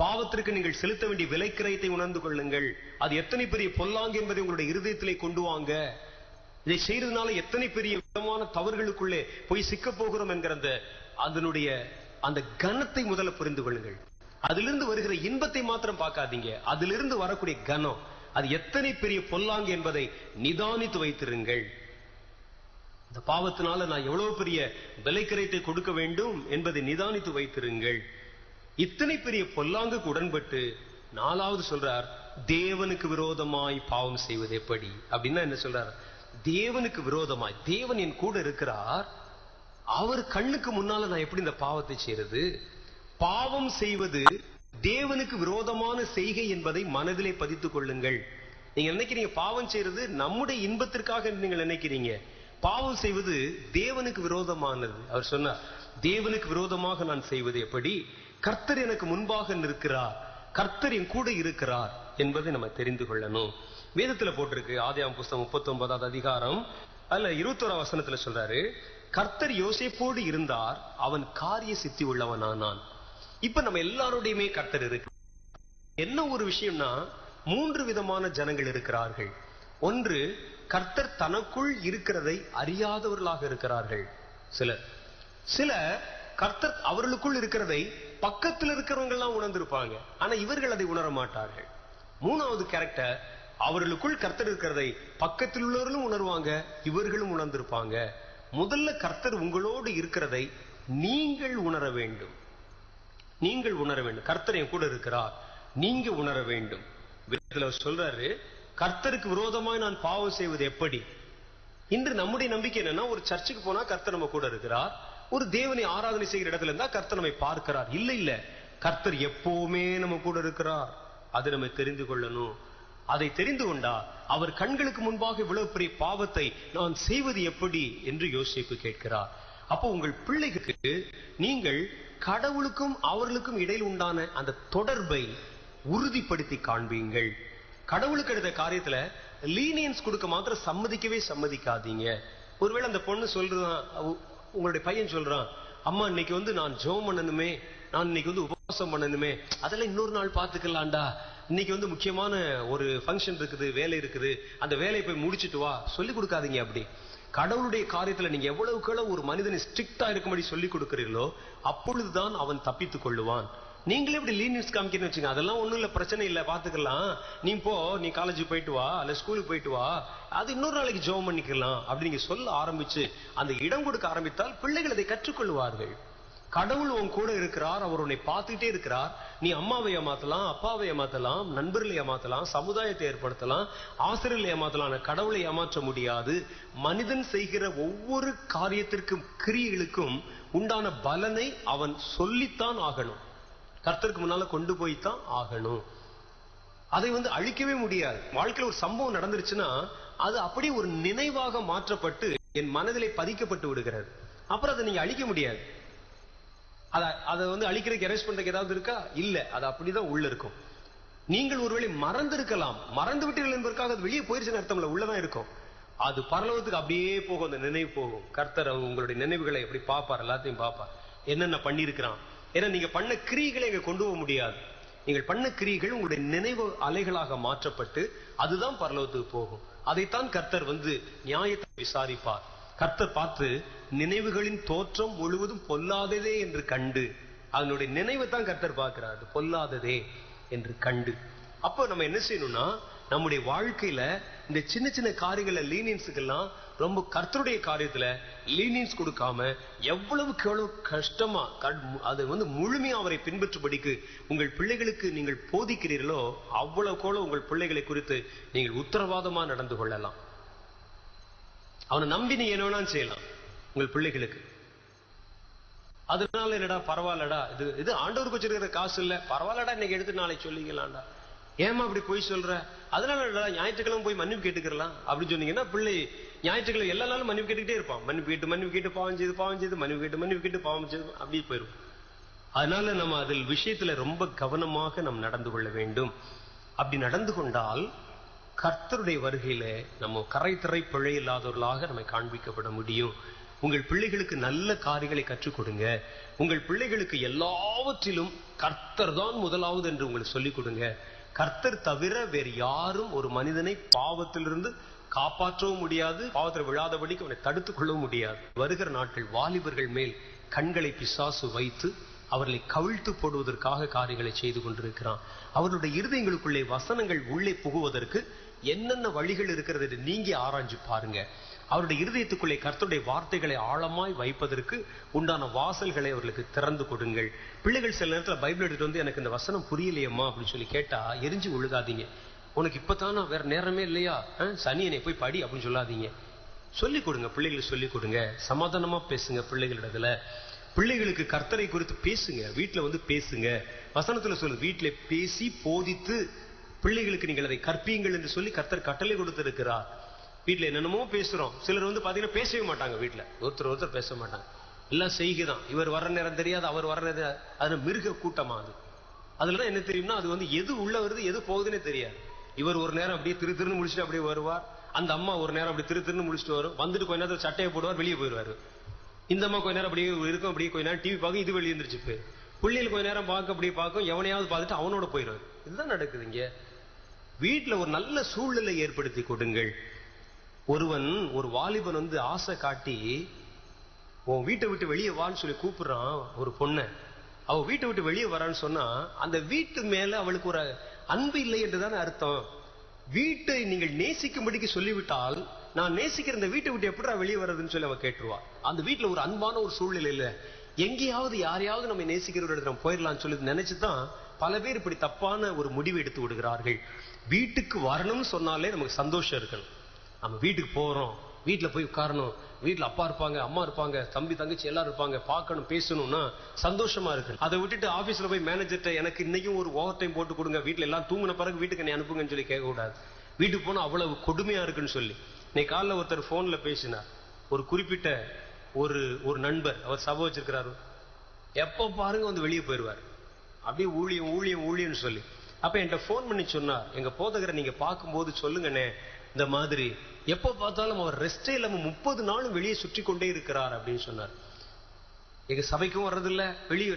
பாவத்திற்கு நீங்கள் செலுத்த வேண்டிய விலைக்கிரயத்தை உணர்ந்து கொள்ளுங்கள். அது எத்தனை பெரிய பொல்லாங்கு என்பதை உங்களுடைய இருதயத்திலே கொண்டு வாங்க. இதை செய்யறதுனால எத்தனை பெரிய விதமான தவறுகளுக்குள்ளே போய் சிக்க போகிறோம் என்கிற அதனுடைய அந்த கனத்தை முதல்ல புரிந்து கொள்ளுங்கள். அதிலிருந்து வருகிற இன்பத்தை மாத்திரம் பார்க்காதீங்க, அதிலிருந்து வரக்கூடிய கனம் அது எத்தனை பெரிய பொல்லாங்கு என்பதை நிதானித்து வைத்திருங்கள். இந்த பாவத்தினால நான் எவ்வளவு பெரிய விலைக்கரைத்தை கொடுக்க வேண்டும் என்பதை நிதானித்து வைத்திருங்கள். இத்தனை பெரிய பொல்லாங்குக்கு உடன்பட்டு 4வது சொல்றார், தேவனுக்கு விரோதமாய் பாவம் செய்வது எப்படி அப்படின்னா என்ன சொல்றார்? தேவனுக்கு விரோதமாய், தேவன் என் கூட இருக்கிறார், அவர் கண்ணுக்கு முன்னால நான் எப்படி இந்த பாவத்தை செய்யறது? பாவம் செய்வது தேவனுக்கு விரோதமான செய்கை என்பதை மனதிலே பதித்துக் கொள்ளுங்கள். நீங்க நினைக்கிறீங்க பாவம் செய்யறது நம்முடைய இன்பத்திற்காக நீங்கள் நினைக்கிறீங்க. பாவம் செய்வது தேவனுக்கு விரோதமானது. அவர் சொன்னார், தேவனுக்கு விரோதமாக நான் செய்வது எப்படி? கர்த்தர் எனக்கு முன்பாக நிற்கிறார், கர்த்தர் என் கூட இருக்கிறார் என்பதை நம்ம தெரிந்து கொள்ளணும். வேதத்துல போட்டிருக்கு, ஆதியாகமம் புஸ்தகம் 39வது அதிகாரம் அதுல 21வது வசனத்துல சொல்றாரு, கர்த்தர் யோசேப்போடு இருந்தார், அவன் காரிய சித்தி உள்ளவனானான். இப்ப நம்ம எல்லாரோடையுமே கர்த்தர் இருக்கு. என்ன ஒரு விஷயம்னா, 3 விதமான ஜனங்கள் இருக்கிறார்கள். ஒன்று, கர்த்தர் தனக்குள் இருக்கிறதை அறியாதவர்களாக இருக்கிறார்கள். சில கர்த்தர் அவர்களுக்குள் இருக்கிறதை பக்கத்தில் இருக்கிறவங்க எல்லாம் உணர்ந்திருப்பாங்க, ஆனா இவர்கள் அதை உணர மாட்டார்கள். 3வது கேரக்டர், அவர்களுக்குள் கர்த்தர் இருக்கிறதை பக்கத்தில் உள்ளவர்களும் உணர்வாங்க, இவர்களும் உணர்ந்திருப்பாங்க. முதல்ல கர்த்தர் உங்களோடு இருக்கிறதை நீங்கள் உணர வேண்டும். நீங்கள் உணர வேண்டும், கர்த்தர் என் கூட இருக்கிறார், நீங்க உணர வேண்டும். சொல்றாரு, கர்த்தருக்கு விரோதமாய் நான் பாவம் செய்வது எப்படி? இன்று நம்முடைய நம்பிக்கை என்னன்னா, ஒரு சர்ச்சுக்கு போனா கர்த்தர் நம்ம கூட இருக்கிறார், ஒரு தேவனை ஆராதனை செய்கிற இடத்துல இருந்தா கர்த்தர் நம்மை பார்க்கிறார். இல்ல, கர்த்தர் எப்பவுமே நம்ம கூட இருக்கிறார். அது நம்ம தெரிந்து கொள்ளணும். அதை தெரிந்து கொண்டா அவர் கண்களுக்கு முன்பாக இவ்வளவு பெரிய பாவத்தை நான் செய்வது எப்படி என்று யோசிப்பு கேட்கிறார். அப்போ உங்கள் பிள்ளைகளுக்கு நீங்கள் கடவுளுக்கும் அவர்களுக்கும் இடையில் உண்டான அந்த தொடர்பை உறுதிப்படுத்தி காண்பீங்கள். கடவுளுக்கு எடுத்த காரியத்துல லீனியன்ஸ் கொடுக்க மாத்திரம் சம்மதிக்காதீங்க. ஒருவேளை அந்த பொண்ணு சொல்றான், உங்களுடைய பையன் சொல்றான், அம்மா இன்னைக்கு நான் ஜெபம் பண்ணணுமே, நான் இன்னைக்கு உபவாசம் பண்ணணுமே, அதெல்லாம் இன்னொரு நாள் பாத்துக்கலாம்டா, இன்னைக்கு முக்கியமான ஒரு ஃபங்க்ஷன் இருக்குது, வேலை இருக்குது, அந்த வேலையை போய் முடிச்சிட்டு வா. சொல்லிக் கொடுக்காதீங்க. அப்படி கடவுளுடைய காரியத்துல நீங்க எவ்வளவுக்கு ஒரு மனிதனை ஸ்ட்ரிக்டா இருக்கும்படி சொல்லிக் கொடுக்கிறீர்களோ அப்பொழுதுதான் அவன் தப்பித்துக் கொள்ளுவான். நீங்களே இப்படி லீனியன்ஸ் காமிக்கிறேன்னு வச்சுங்க, அதெல்லாம் ஒண்ணும் இல்ல, பிரச்சனை இல்ல, பாத்துக்கலாம், நீ காலேஜ் போயிட்டு வா, அல்ல ஸ்கூலுக்கு போயிட்டு வா, அது இன்னொரு நாளைக்கு ஜெபம் பண்ணிக்கலாம் அப்படி நீங்க சொல்ல ஆரம்பிச்சு அந்த இடம் கொடுக்க ஆரம்பித்தால் பிள்ளைகள் அதை கற்றுக்கொள்வார்கள். கடவுள் உன் கூட இருக்கிறார், அவர் உன்னை பார்த்துக்கிட்டே இருக்கிறார். நீ அம்மாவை ஏமாத்தலாம், அப்பாவை ஏமாத்தலாம், நண்பர்களை ஏமாத்தலாம், சமுதாயத்தை ஏற்படுத்தலாம், ஆசிரியர்களை ஏமாத்தலாம், கடவுளை ஏமாற்ற முடியாது. மனிதன் செய்கிற ஒவ்வொரு காரியத்திற்கும் கிரியைகளுக்கும் உண்டான பலனை அவன் சொல்லித்தான் ஆகணும், கர்த்தருக்கு முன்னால கொண்டு போய்தான் ஆகணும். அதை அழிக்கவே முடியாது. வாழ்க்கையில் ஒரு சம்பவம் நடந்துருச்சுன்னா அது அப்படியே ஒரு நினைவாக மாற்றப்பட்டு என் மனதிலே பதிக்கப்பட்டு விடுகிறது. அப்புறம் அதை நீங்க அழிக்க முடியாது. அதை அழிக்கிறதுக்கு எரேஸ் பண்றதுக்கு ஏதாவது இருக்கா? இல்ல, அது அப்படிதான் உள்ள இருக்கும். நீங்கள் ஒருவேளை மறந்து இருக்கலாம், மறந்து விட்டீர்கள் என்பதற்காக அது வெளியே போயிருச்சுன்னு அர்த்தம் இல்ல, உள்ளதான் இருக்கும். அது பரலோகத்துக்கு அப்படியே போகும், அந்த நினைவு போகும். கர்த்தர் உங்களுடைய நினைவுகளை எப்படி பார்ப்பார், எல்லாத்தையும் பார்ப்பார், என்னென்ன பண்ணிருக்கிறான். ஏன்னா நீங்க பண்ண கிரியைகளை இங்க கொண்டு போக முடியாது. நீங்கள் பண்ண கிரியைகள் உங்களுடைய நினைவு அலைகளாக மாற்றப்பட்டு அதுதான் பரலோகத்துக்கு போகும். அதைத்தான் கர்த்தர் நியாயத்தை விசாரிப்பார். கர்த்தர் பார்த்து நினைவுகளின் தோற்றம் முழுவதும் பொல்லாததே என்று கண்டு, அதனுடைய நினைவை தான் கர்த்தர் பார்க்கிறார், அது பொல்லாததே என்று கண்டு. அப்போ நம்ம என்ன செய்யணும்னா, நம்முடைய வாழ்க்கையில இந்த சின்ன சின்ன காரியங்கள லீனியன்ஸுக்கெல்லாம் ரொம்ப கர்த்தருடைய காரியத்துல லீனியன்ஸ் கொடுக்காம எவ்வளவுக்கு எவ்வளவு கஷ்டமா அதை முழுமையா அவரை பின்பற்றும்படிக்கு உங்கள் பிள்ளைகளுக்கு நீங்கள் போதிக்கிறீர்களோ அவ்வளவுக்கு உங்கள் பிள்ளைகளை குறித்து நீங்கள் உத்தரவாதமா நடந்து கொள்ளலாம். அவனை நம்பி நீ என்ன வேணாலும் செய்யலாம் உங்கள் பிள்ளைகளுக்கு. அதனால என்னடா பரவாயில்லடா, இது ஆண்டவருக்கு வச்சிருக்கிற காசு இல்ல, பரவாயில்லடா இன்னைக்கு எடுத்து நாளைக்கு சொல்லிக்கலாம்டா, ஏமா அப்படி போய் சொல்ற, அதனால ஞாயிற்றுக்கிழமை போய் மன்னிப்பு கேட்டுக்கலாம் அப்படின்னு சொன்னீங்கன்னா பிள்ளை ஞாயிற்றுக்கிழமை எல்லா நாளும் மன்னிப்பு கேட்டுக்கிட்டே இருப்பான். மன்னிப்பு கேட்டு பாவம் செய்து மன்னிப்பு கேட்டு பாவம் செய்து அப்படி போயிடும். அதனால நம்ம அதில் விஷயத்துல ரொம்ப கவனமாக நாம் நடந்து கொள்ள வேண்டும். அப்படி நடந்து கொண்டால் கர்த்தருடைய வருகையில நம்ம கரைத்திரை பிழை இல்லாதவர்களாக நம்மை காண்பிக்கப்பட முடியும். உங்கள் பிள்ளைகளுக்கு நல்ல காரியங்களை கற்றுக் கொடுங்க. உங்கள் பிள்ளைகளுக்கு எல்லாவற்றிலும் கர்த்தர் தான் முதலாவது என்று உங்களுக்கு சொல்லிக் கொடுங்க. கர்த்தர் தவிர வேறு யாரும் ஒரு மனிதனை பாவத்திலிருந்து காப்பாற்றவும் முடியாது, பாவத்தில் விழாதபடிக்கு அவனை தடுத்துக் கொள்ளவும் முடியாது. வருகிற நாட்கள் வாலிபர்கள் மேல் கண்களை பிசாசு வைத்து அவர்களை கவிழ்த்து போடுவதற்காக காரியங்களை செய்து கொண்டிருக்கிறான். அவர்களுடைய இருதயங்களுக்குள்ளே வசனங்கள் உள்ளே புகுவதற்கு என்னென்ன வழிகள் இருக்கிறது என்று நீங்க ஆராய்ஞ்சு பாருங்க. அவருடைய இருதயத்துக்குள்ளே கர்த்தருடைய வார்த்தைகளை ஆழமாய் வைப்பதற்கு உண்டான வாசல்களை அவர்களுக்கு திறந்து கொடுங்கள். பிள்ளைகள் சில நேரத்தில் பைபிள் எடுத்துட்டு வந்து எனக்கு இந்த வசனம் புரியலையம்மா அப்படின்னு சொல்லி கேட்டா எரிஞ்சு ஒழுகாதீங்க. உனக்கு இப்பதானா வேற நேரமே இல்லையா, சனியனை போய் படி அப்படின்னு சொல்லாதீங்க. சொல்லிக் கொடுங்க, பிள்ளைகளுக்கு சொல்லிக் கொடுங்க. சமாதானமா பேசுங்க பிள்ளைகளிடத்துல. பிள்ளைகளுக்கு கர்த்தரை குறித்து பேசுங்க, வீட்டுல வந்து பேசுங்க. வசனத்துல சொல்லு, வீட்டுல பேசி போதித்து பிள்ளைகளுக்கு நீங்கள் அதை கற்பியுங்கள் என்று சொல்லி கர்த்தர் கட்டளை கொடுத்திருக்கிறார். வீட்டுல என்னென்னமோ பேசுறோம். சிலர் வந்து பாத்தீங்கன்னா பேசவே மாட்டாங்க, வீட்டுல ஒருத்தர் பேச மாட்டாங்க, எல்லாம் செய்கைதான். இவர் வர்ற நேரம் தெரியாது, அவர் வர்ற நேரம், அது மிருக கூட்டமா. அதுலதான் என்ன தெரியும்னா, அது வந்து எது உள்ள வருது எது போகுதுன்னே தெரியாது. இவர் ஒரு நேரம் அப்படியே திருன்னு முடிச்சுட்டு அப்படியே வருவார். அந்த அம்மா ஒரு நேரம் அப்படி திருன்னு முடிச்சுட்டு வரும். வந்துட்டு கொஞ்ச நேரத்தில் சட்டையை போடுவார், வெளியே போயிடுவாரு. இந்த அம்மா கொஞ்ச நேரம் அப்படியே இருக்கும், அப்படியே கொஞ்ச நேரம் டிவி பார்க்கும், இது வெளியே இருந்துச்சு போய். பிள்ளைகள் கொஞ்ச நேரம் பார்க்க அப்படியே பார்க்கும், எவனையாவது பார்த்துட்டு அவனோட போயிடுவாரு. இதுதான் நடக்குது இங்க. வீட்டுல ஒரு நல்ல சூழ்நிலை ஏற்படுத்தி கொடுங்கள். ஒரு வாலிபன் வந்து ஆசை காட்டி உன் வீட்டை விட்டு வெளியே வான்னு சொல்லி கூப்பிடுறான் ஒரு பொண்ணை. அவ வீட்டை விட்டு வெளியே வரான்னு சொன்னா அந்த வீட்டு மேல அவளுக்கு ஒரு அன்பு இல்லை என்றுதானே அர்த்தம். வீட்டை நீங்கள் நேசிக்கும்படிக்கு சொல்லிவிட்டால், நான் நேசிக்கிற இந்த வீட்டை விட்டு எப்படிடா வெளியே வர்றதுன்னு சொல்லி அவ கேட்டுருவா. அந்த வீட்டுல ஒரு அன்பான ஒரு சூழ்நிலை இல்ல. எங்கேயாவது யாரையாவது நம்ம நேசிக்கிறவர்கள் நம்ம போயிடலாம்னு சொல்லி நினைச்சுதான் பல பேர் இப்படி தப்பான ஒரு முடிவு எடுத்து விடுகிறார்கள். வீட்டுக்கு வரணும்னு சொன்னாலே நமக்கு சந்தோஷம் இருக்கணும். நம்ம வீட்டுக்கு போறோம், வீட்டுல போய் உட்காரணும், வீட்டுல அப்பா இருப்பாங்க, அம்மா இருப்பாங்க, தம்பி தங்கச்சி எல்லாரும் இருப்பாங்க, பார்க்கணும், பேசணும்னா சந்தோஷமா இருக்கு. அதை விட்டுட்டு ஆபீஸ்ல போய் மேனேஜர்ட்ட எனக்கு இன்னைக்கும் ஒரு ஓவர் டைம் போட்டு கொடுங்க, வீட்டுல எல்லாம் தூங்கின பிறகு வீட்டுக்கு நீ அனுப்புங்கன்னு சொல்லி கேட்க கூடாது. வீட்டுக்கு போனா அவ்வளவு கொடுமையா இருக்குன்னு சொல்லி. இன்னைக்கு காலைல ஒருத்தர் போன்ல பேசினார். ஒரு குறிப்பிட்ட ஒரு நண்பர், அவர் சபை வச்சிருக்கிறாரு, எப்ப பாருங்க வந்து வெளியே போயிடுவார், அப்படியே ஊழியம் ஊழியம் ஊழியம்னு சொல்லி. அப்ப என்கிட்ட போன் பண்ணி சொன்னார், எங்க போதகரை நீங்க பார்க்கும்போது சொல்லுங்கண்ணே, இந்த மாதிரி எப்ப பார்த்தாலும் அவர் ரெஸ்டே இல்லாம 30 நாளும் வெளியே சுற்றி கொண்டே இருக்கிறார் அப்படின்னு சொன்னார். எங்க சபைக்கும் வர்றதில்ல,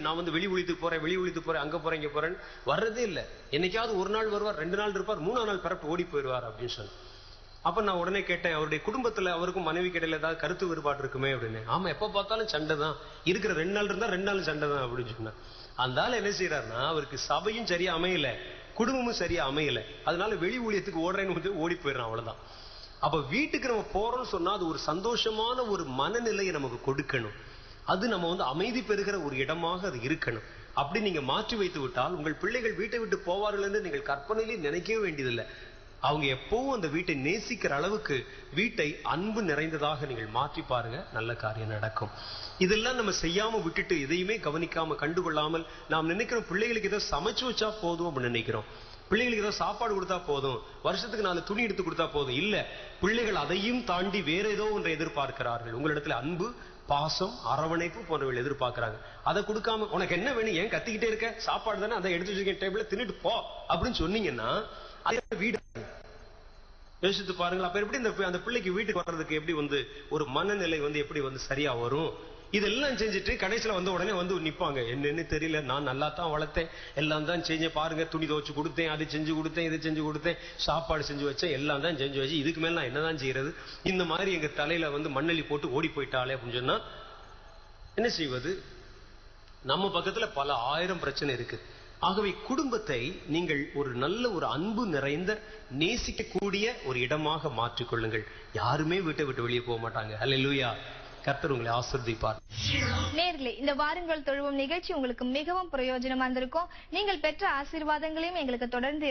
நான் வந்து வெளி ஒழித்துக்கு போறேன், அங்க போறேன் இங்க போறேன், வர்றதே இல்லை. என்னைக்காவது ஒரு நாள் வருவார், 2 நாள் இருப்பார், 3ஆம் நாள் பரப்பு ஓடி போயிடுவார் அப்படின்னு சொன்னார். அப்ப நான் உடனே கேட்டேன், அவருடைய குடும்பத்துல அவருக்கும் மனைவி கிடையில ஏதாவது கருத்து வேறுபாடு இருக்குமே அப்படின்னு. ஆமா, எப்ப பார்த்தாலும் சண்டை தான், இருக்கிற 2 நாள் இருந்தா 2 நாள் சண்டை தான் அப்படின்னு சொன்னார். அந்த ஆள் என்ன செய்யறாருன்னா, அவருக்கு சபையும் சரியா அமையல, குடும்பமும் சரியா அமையல, அதனால வெளி ஊழியத்துக்கு ஓடுறேன்னு ஓடி போயிடுறான், அவ்வளவுதான். அப்ப வீட்டுக்கு நம்ம போறோம்னு சொன்னா அது ஒரு சந்தோஷமான ஒரு மனநிலையை நமக்கு கொடுக்கணும். அது நம்ம வந்து அமைதி பெறுகிற ஒரு இடமாக அது இருக்கணும். அப்படி நீங்க மாற்றி வைத்து விட்டால் உங்கள் பிள்ளைகள் வீட்டை விட்டு போவார்கள் என்று நீங்கள் கற்பனையிலே நினைக்கவே வேண்டியதில்லை. அவங்க எப்பவும் அந்த வீட்டை நேசிக்கிற அளவுக்கு வீட்டை அன்பு நிறைந்ததாக நீங்கள் மாற்றி பாருங்க, நல்ல காரியம் நடக்கும். இதெல்லாம் நம்ம செய்யாம விட்டுட்டு எதையுமே கவனிக்காம கண்டுகொள்ளாமல் நாம் நினைக்கிறோம் பிள்ளைகளுக்கு ஏதோ சமைச்சு வச்சா போதும் அப்படின்னு நினைக்கிறோம். பிள்ளைகளுக்கு ஏதோ சாப்பாடு கொடுத்தா போதும், வருஷத்துக்கு 4 துணி எடுத்து கொடுத்தா போதும். இல்ல, பிள்ளைகள் அதையும் தாண்டி வேற ஏதோ ஒன்றை எதிர்பார்க்கிறார்கள். உங்களிடத்துல அன்பு, பாசம், அரவணைப்பு போன்றவர்கள் எதிர்பார்க்கிறாங்க. அதை கொடுக்காம உனக்கு என்ன வேணும், ஏன் கத்திக்கிட்டே இருக்க, சாப்பாடு தானே, அதை எடுத்து வச்சிருக்கேன் டேபிள்ல, தின்னுட்டு போ அப்படின்னு சொன்னீங்கன்னா வீடு யோசித்து பாருங்கள். அப்ப எப்படி அந்த பிள்ளைக்கு வீட்டுக்கு வர்றதுக்கு எப்படி வந்து ஒரு மனநிலை வந்து எப்படி வந்து சரியா வரும்? இதெல்லாம் செஞ்சுட்டு கடைசியில வந்த உடனே வந்து நிப்பாங்க, என்னன்னு தெரியல, நான் நல்லா தான் வளர்த்தேன், எல்லாம் தான் செஞ்சேன் பாருங்க, துணி துவச்சு கொடுத்தேன், அது செஞ்சு கொடுத்தேன், இது செஞ்சு கொடுத்தேன், சாப்பாடு செஞ்சு வச்சேன், எல்லாம் தான் செஞ்சு வச்சு, இதுக்கு மேல நான் என்னதான் செய்யறது, இந்த மாதிரி எங்க தலையில வந்து மண்ணெளி போட்டு ஓடி போயிட்டாலே அப்படின்னு சொன்னா என்ன செய்வது? நம்ம பக்கத்துல பல 1000 பிரச்சனை இருக்கு. ஆகவே குடும்பத்தை நீங்கள் ஒரு நல்ல ஒரு அன்பு நிறைந்த நேசிக்கக்கூடிய ஒரு இடமாக மாற்றிக்கொள்ளுங்கள். யாருமே வீட்டை விட்டு வெளியே போக மாட்டாங்க. அல்லேலூயா. கர்த்தர் உங்களை ஆசீர்வதிப்பார். நேயர்களே, இந்த வாருங்கள் தொழுவோம் நிகழ்ச்சி உங்களுக்கு மிகவும் பிரயோஜனமா இருந்திருக்கும். நீங்கள் பெற்ற ஆசீர்வாதங்களையும் எங்களுக்கு தொடர்ந்து